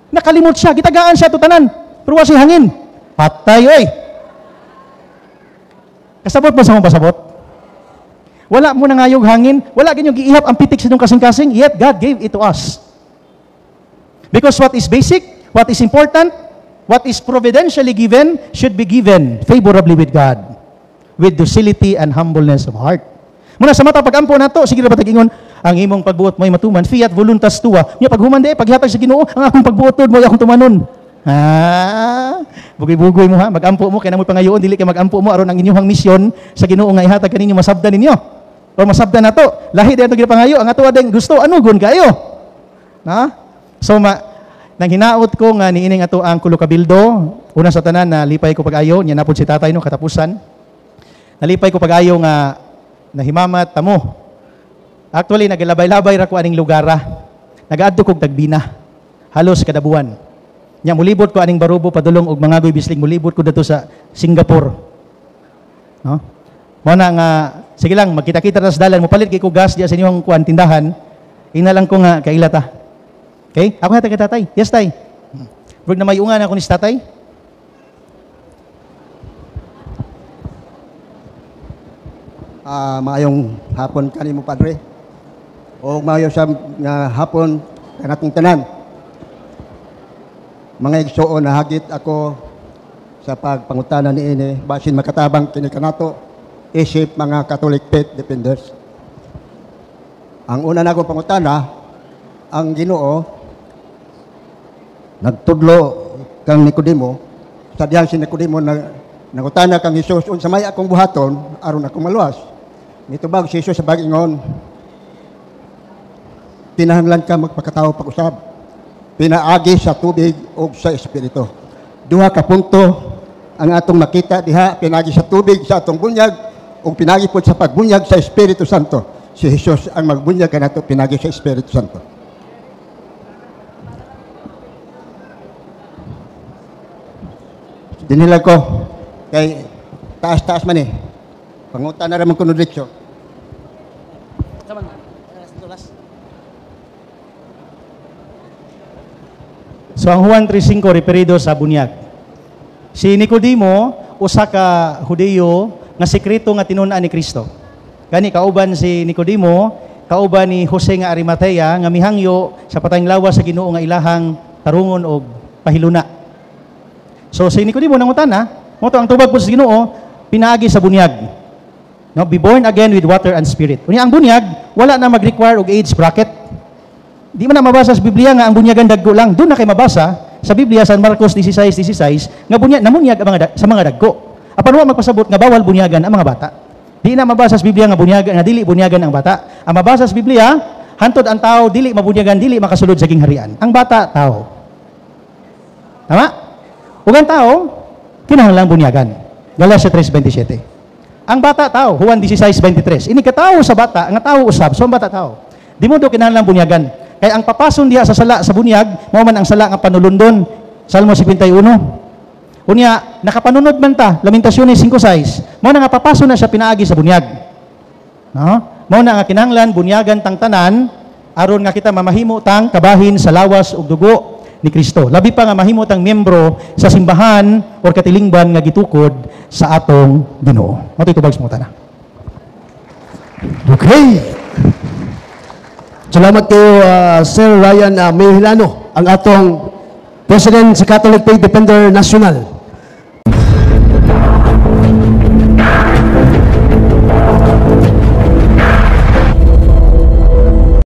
Nakalimot siya, gitagaan siya tutanan. Pero wa siya hangin. Patay oy. Kasabot mo sa mong pasabot? Wala mo nangayog hangin, wala ganyong giihap ang pitik sa inyong kasing-kasing, yet God gave it to us. Because what is basic, what is important, what is providentially given should be given favorably with God, with docility and humbleness of heart. Muna sa mata pag-ampo nato, sige ra ba tag-ingon, ang imong pagbuot mo'y matuman, fiat voluntas tua. Nya pag humande, paghatag sa Ginoo, ang akong pagbuotod mo'y akong tumanon. Bugoy-bugoy mo ha, mag-ampo mo kay namoy pangayoon, dili kay mag-ampo mo aron ang inyong misyon sa Ginoo nga ihatag kaninyo masabdan ninyo. O masabdan nato, lahi dayon gid pangayo, ang ato adeng gusto anugon kayo. Na? So nang hinaot ko nga niining ato ang Kulo Kabildo, una sa tanan na lipay ko pag-ayo, nya napod si tatay no katapusan. Nalipay ko pag-ayo nga nahimamat tamo. Actually, nagalabay-labay ra ko aning lugara. Nagaadto kog Tagbina. Halos kada buwan. Nya mulibot ko aning Barubo padulong og Mangagoy Bislig, mulibot ko dito sa Singapore. No? Mo na nga sige lang magkita-kita ra sa dalan, mo palit kay ko gas diya sa inyong kuan tindahan. Ina lang ko nga kailata. Okay? Ako hata kay tatay. Yes, tay. Wag na may unga na ako ni tatay. Maayong hapon kanimo padre. O maayo sa nga hapon kanatong tanan. Mga igsuon na hagit ako sa pagpangutana ni ini basin makatabang kini kanato isip mga Catholic faith defenders. Ang una nako pangutana, ang Ginoo nagtudlo kang Nicodemo, sa diyang si Nicodemo nangutana kang Hesus unsa may akong buhaton aron ako maluwas. Nitubag si Hesus sa bagingon, kinahanglan ka magpakatao pag-usab. Pinaagi sa tubig o sa espiritu. Duha ka punto ang atong makita diha, pinagi sa tubig sa atong bunyag o pinagi po sa pagbunyag sa Espiritu Santo. Si Jesus ang magbunyag kanato pinagi sa Espiritu Santo. Dinilag ko kay taas-taas man eh. Pangutan na ramang konodiksyon. So ang Juan 3:5 referido sa bunyag. Si Nicodemo usa ka Hudiyo nga sekreto nga tinun-an ni Kristo. Gani kauban si Nicodemo, kauban ni Jose nga Arimatea nga mihangyo sa patayng lawas sa Ginoo nga ilahang tarungon og pahiluna. So si Nicodemo nangutana, mo to ang tubag po sa Ginoo pinaagi sa bunyag. No, be born again with water and spirit. Unya ang bunyag wala na mag-require og age bracket. Di man na mabasa sa Biblia nga ang bunyagan dagko lang. Doon na kay mabasa sa Biblia sa Marcos 16:16 nga bunyag namunyag ang sa mga dagko. Apan wa magpasabot nga bawal bunyagan ang mga bata. Di na mabasa sa Biblia nga bunyagan nga dili bunyagan ang bata. Ang mabasa sa Biblia, hantod ang tao dili mabunyagan, dili makasulod sa gingharian. Ang bata tao. Tama? Ug ang tao kinahanglan bunyagan. Galatia 3:27. Ang bata tao, Juan 16:23. Ini katao sa bata, nga tao usab, so ang bata tao. Di mo do kinahanglan bunyagan. Kaya ang papason diha sa sala sa bunyag, mao man ang sala nga panulundon. Salmo 51. Unya, nakapanunod man ta, Lamentaciones 5:6. Mao na nga papason na siya pinaagi sa bunyag. No? Mao na nga kinahanglan bunyagan tang tanan aron nga kita mamahimo tang kabahin sa lawas ug dugo ni Kristo. Labi pa nga mahimo tang miyembro sa simbahan or katilingban nga gitukod sa atong Ginoo. Mao tubag sa mga tanan. Okay. Salamat kayo, Sir Ryan Mejilano, ang atong President sa Catholic Faith Defender National.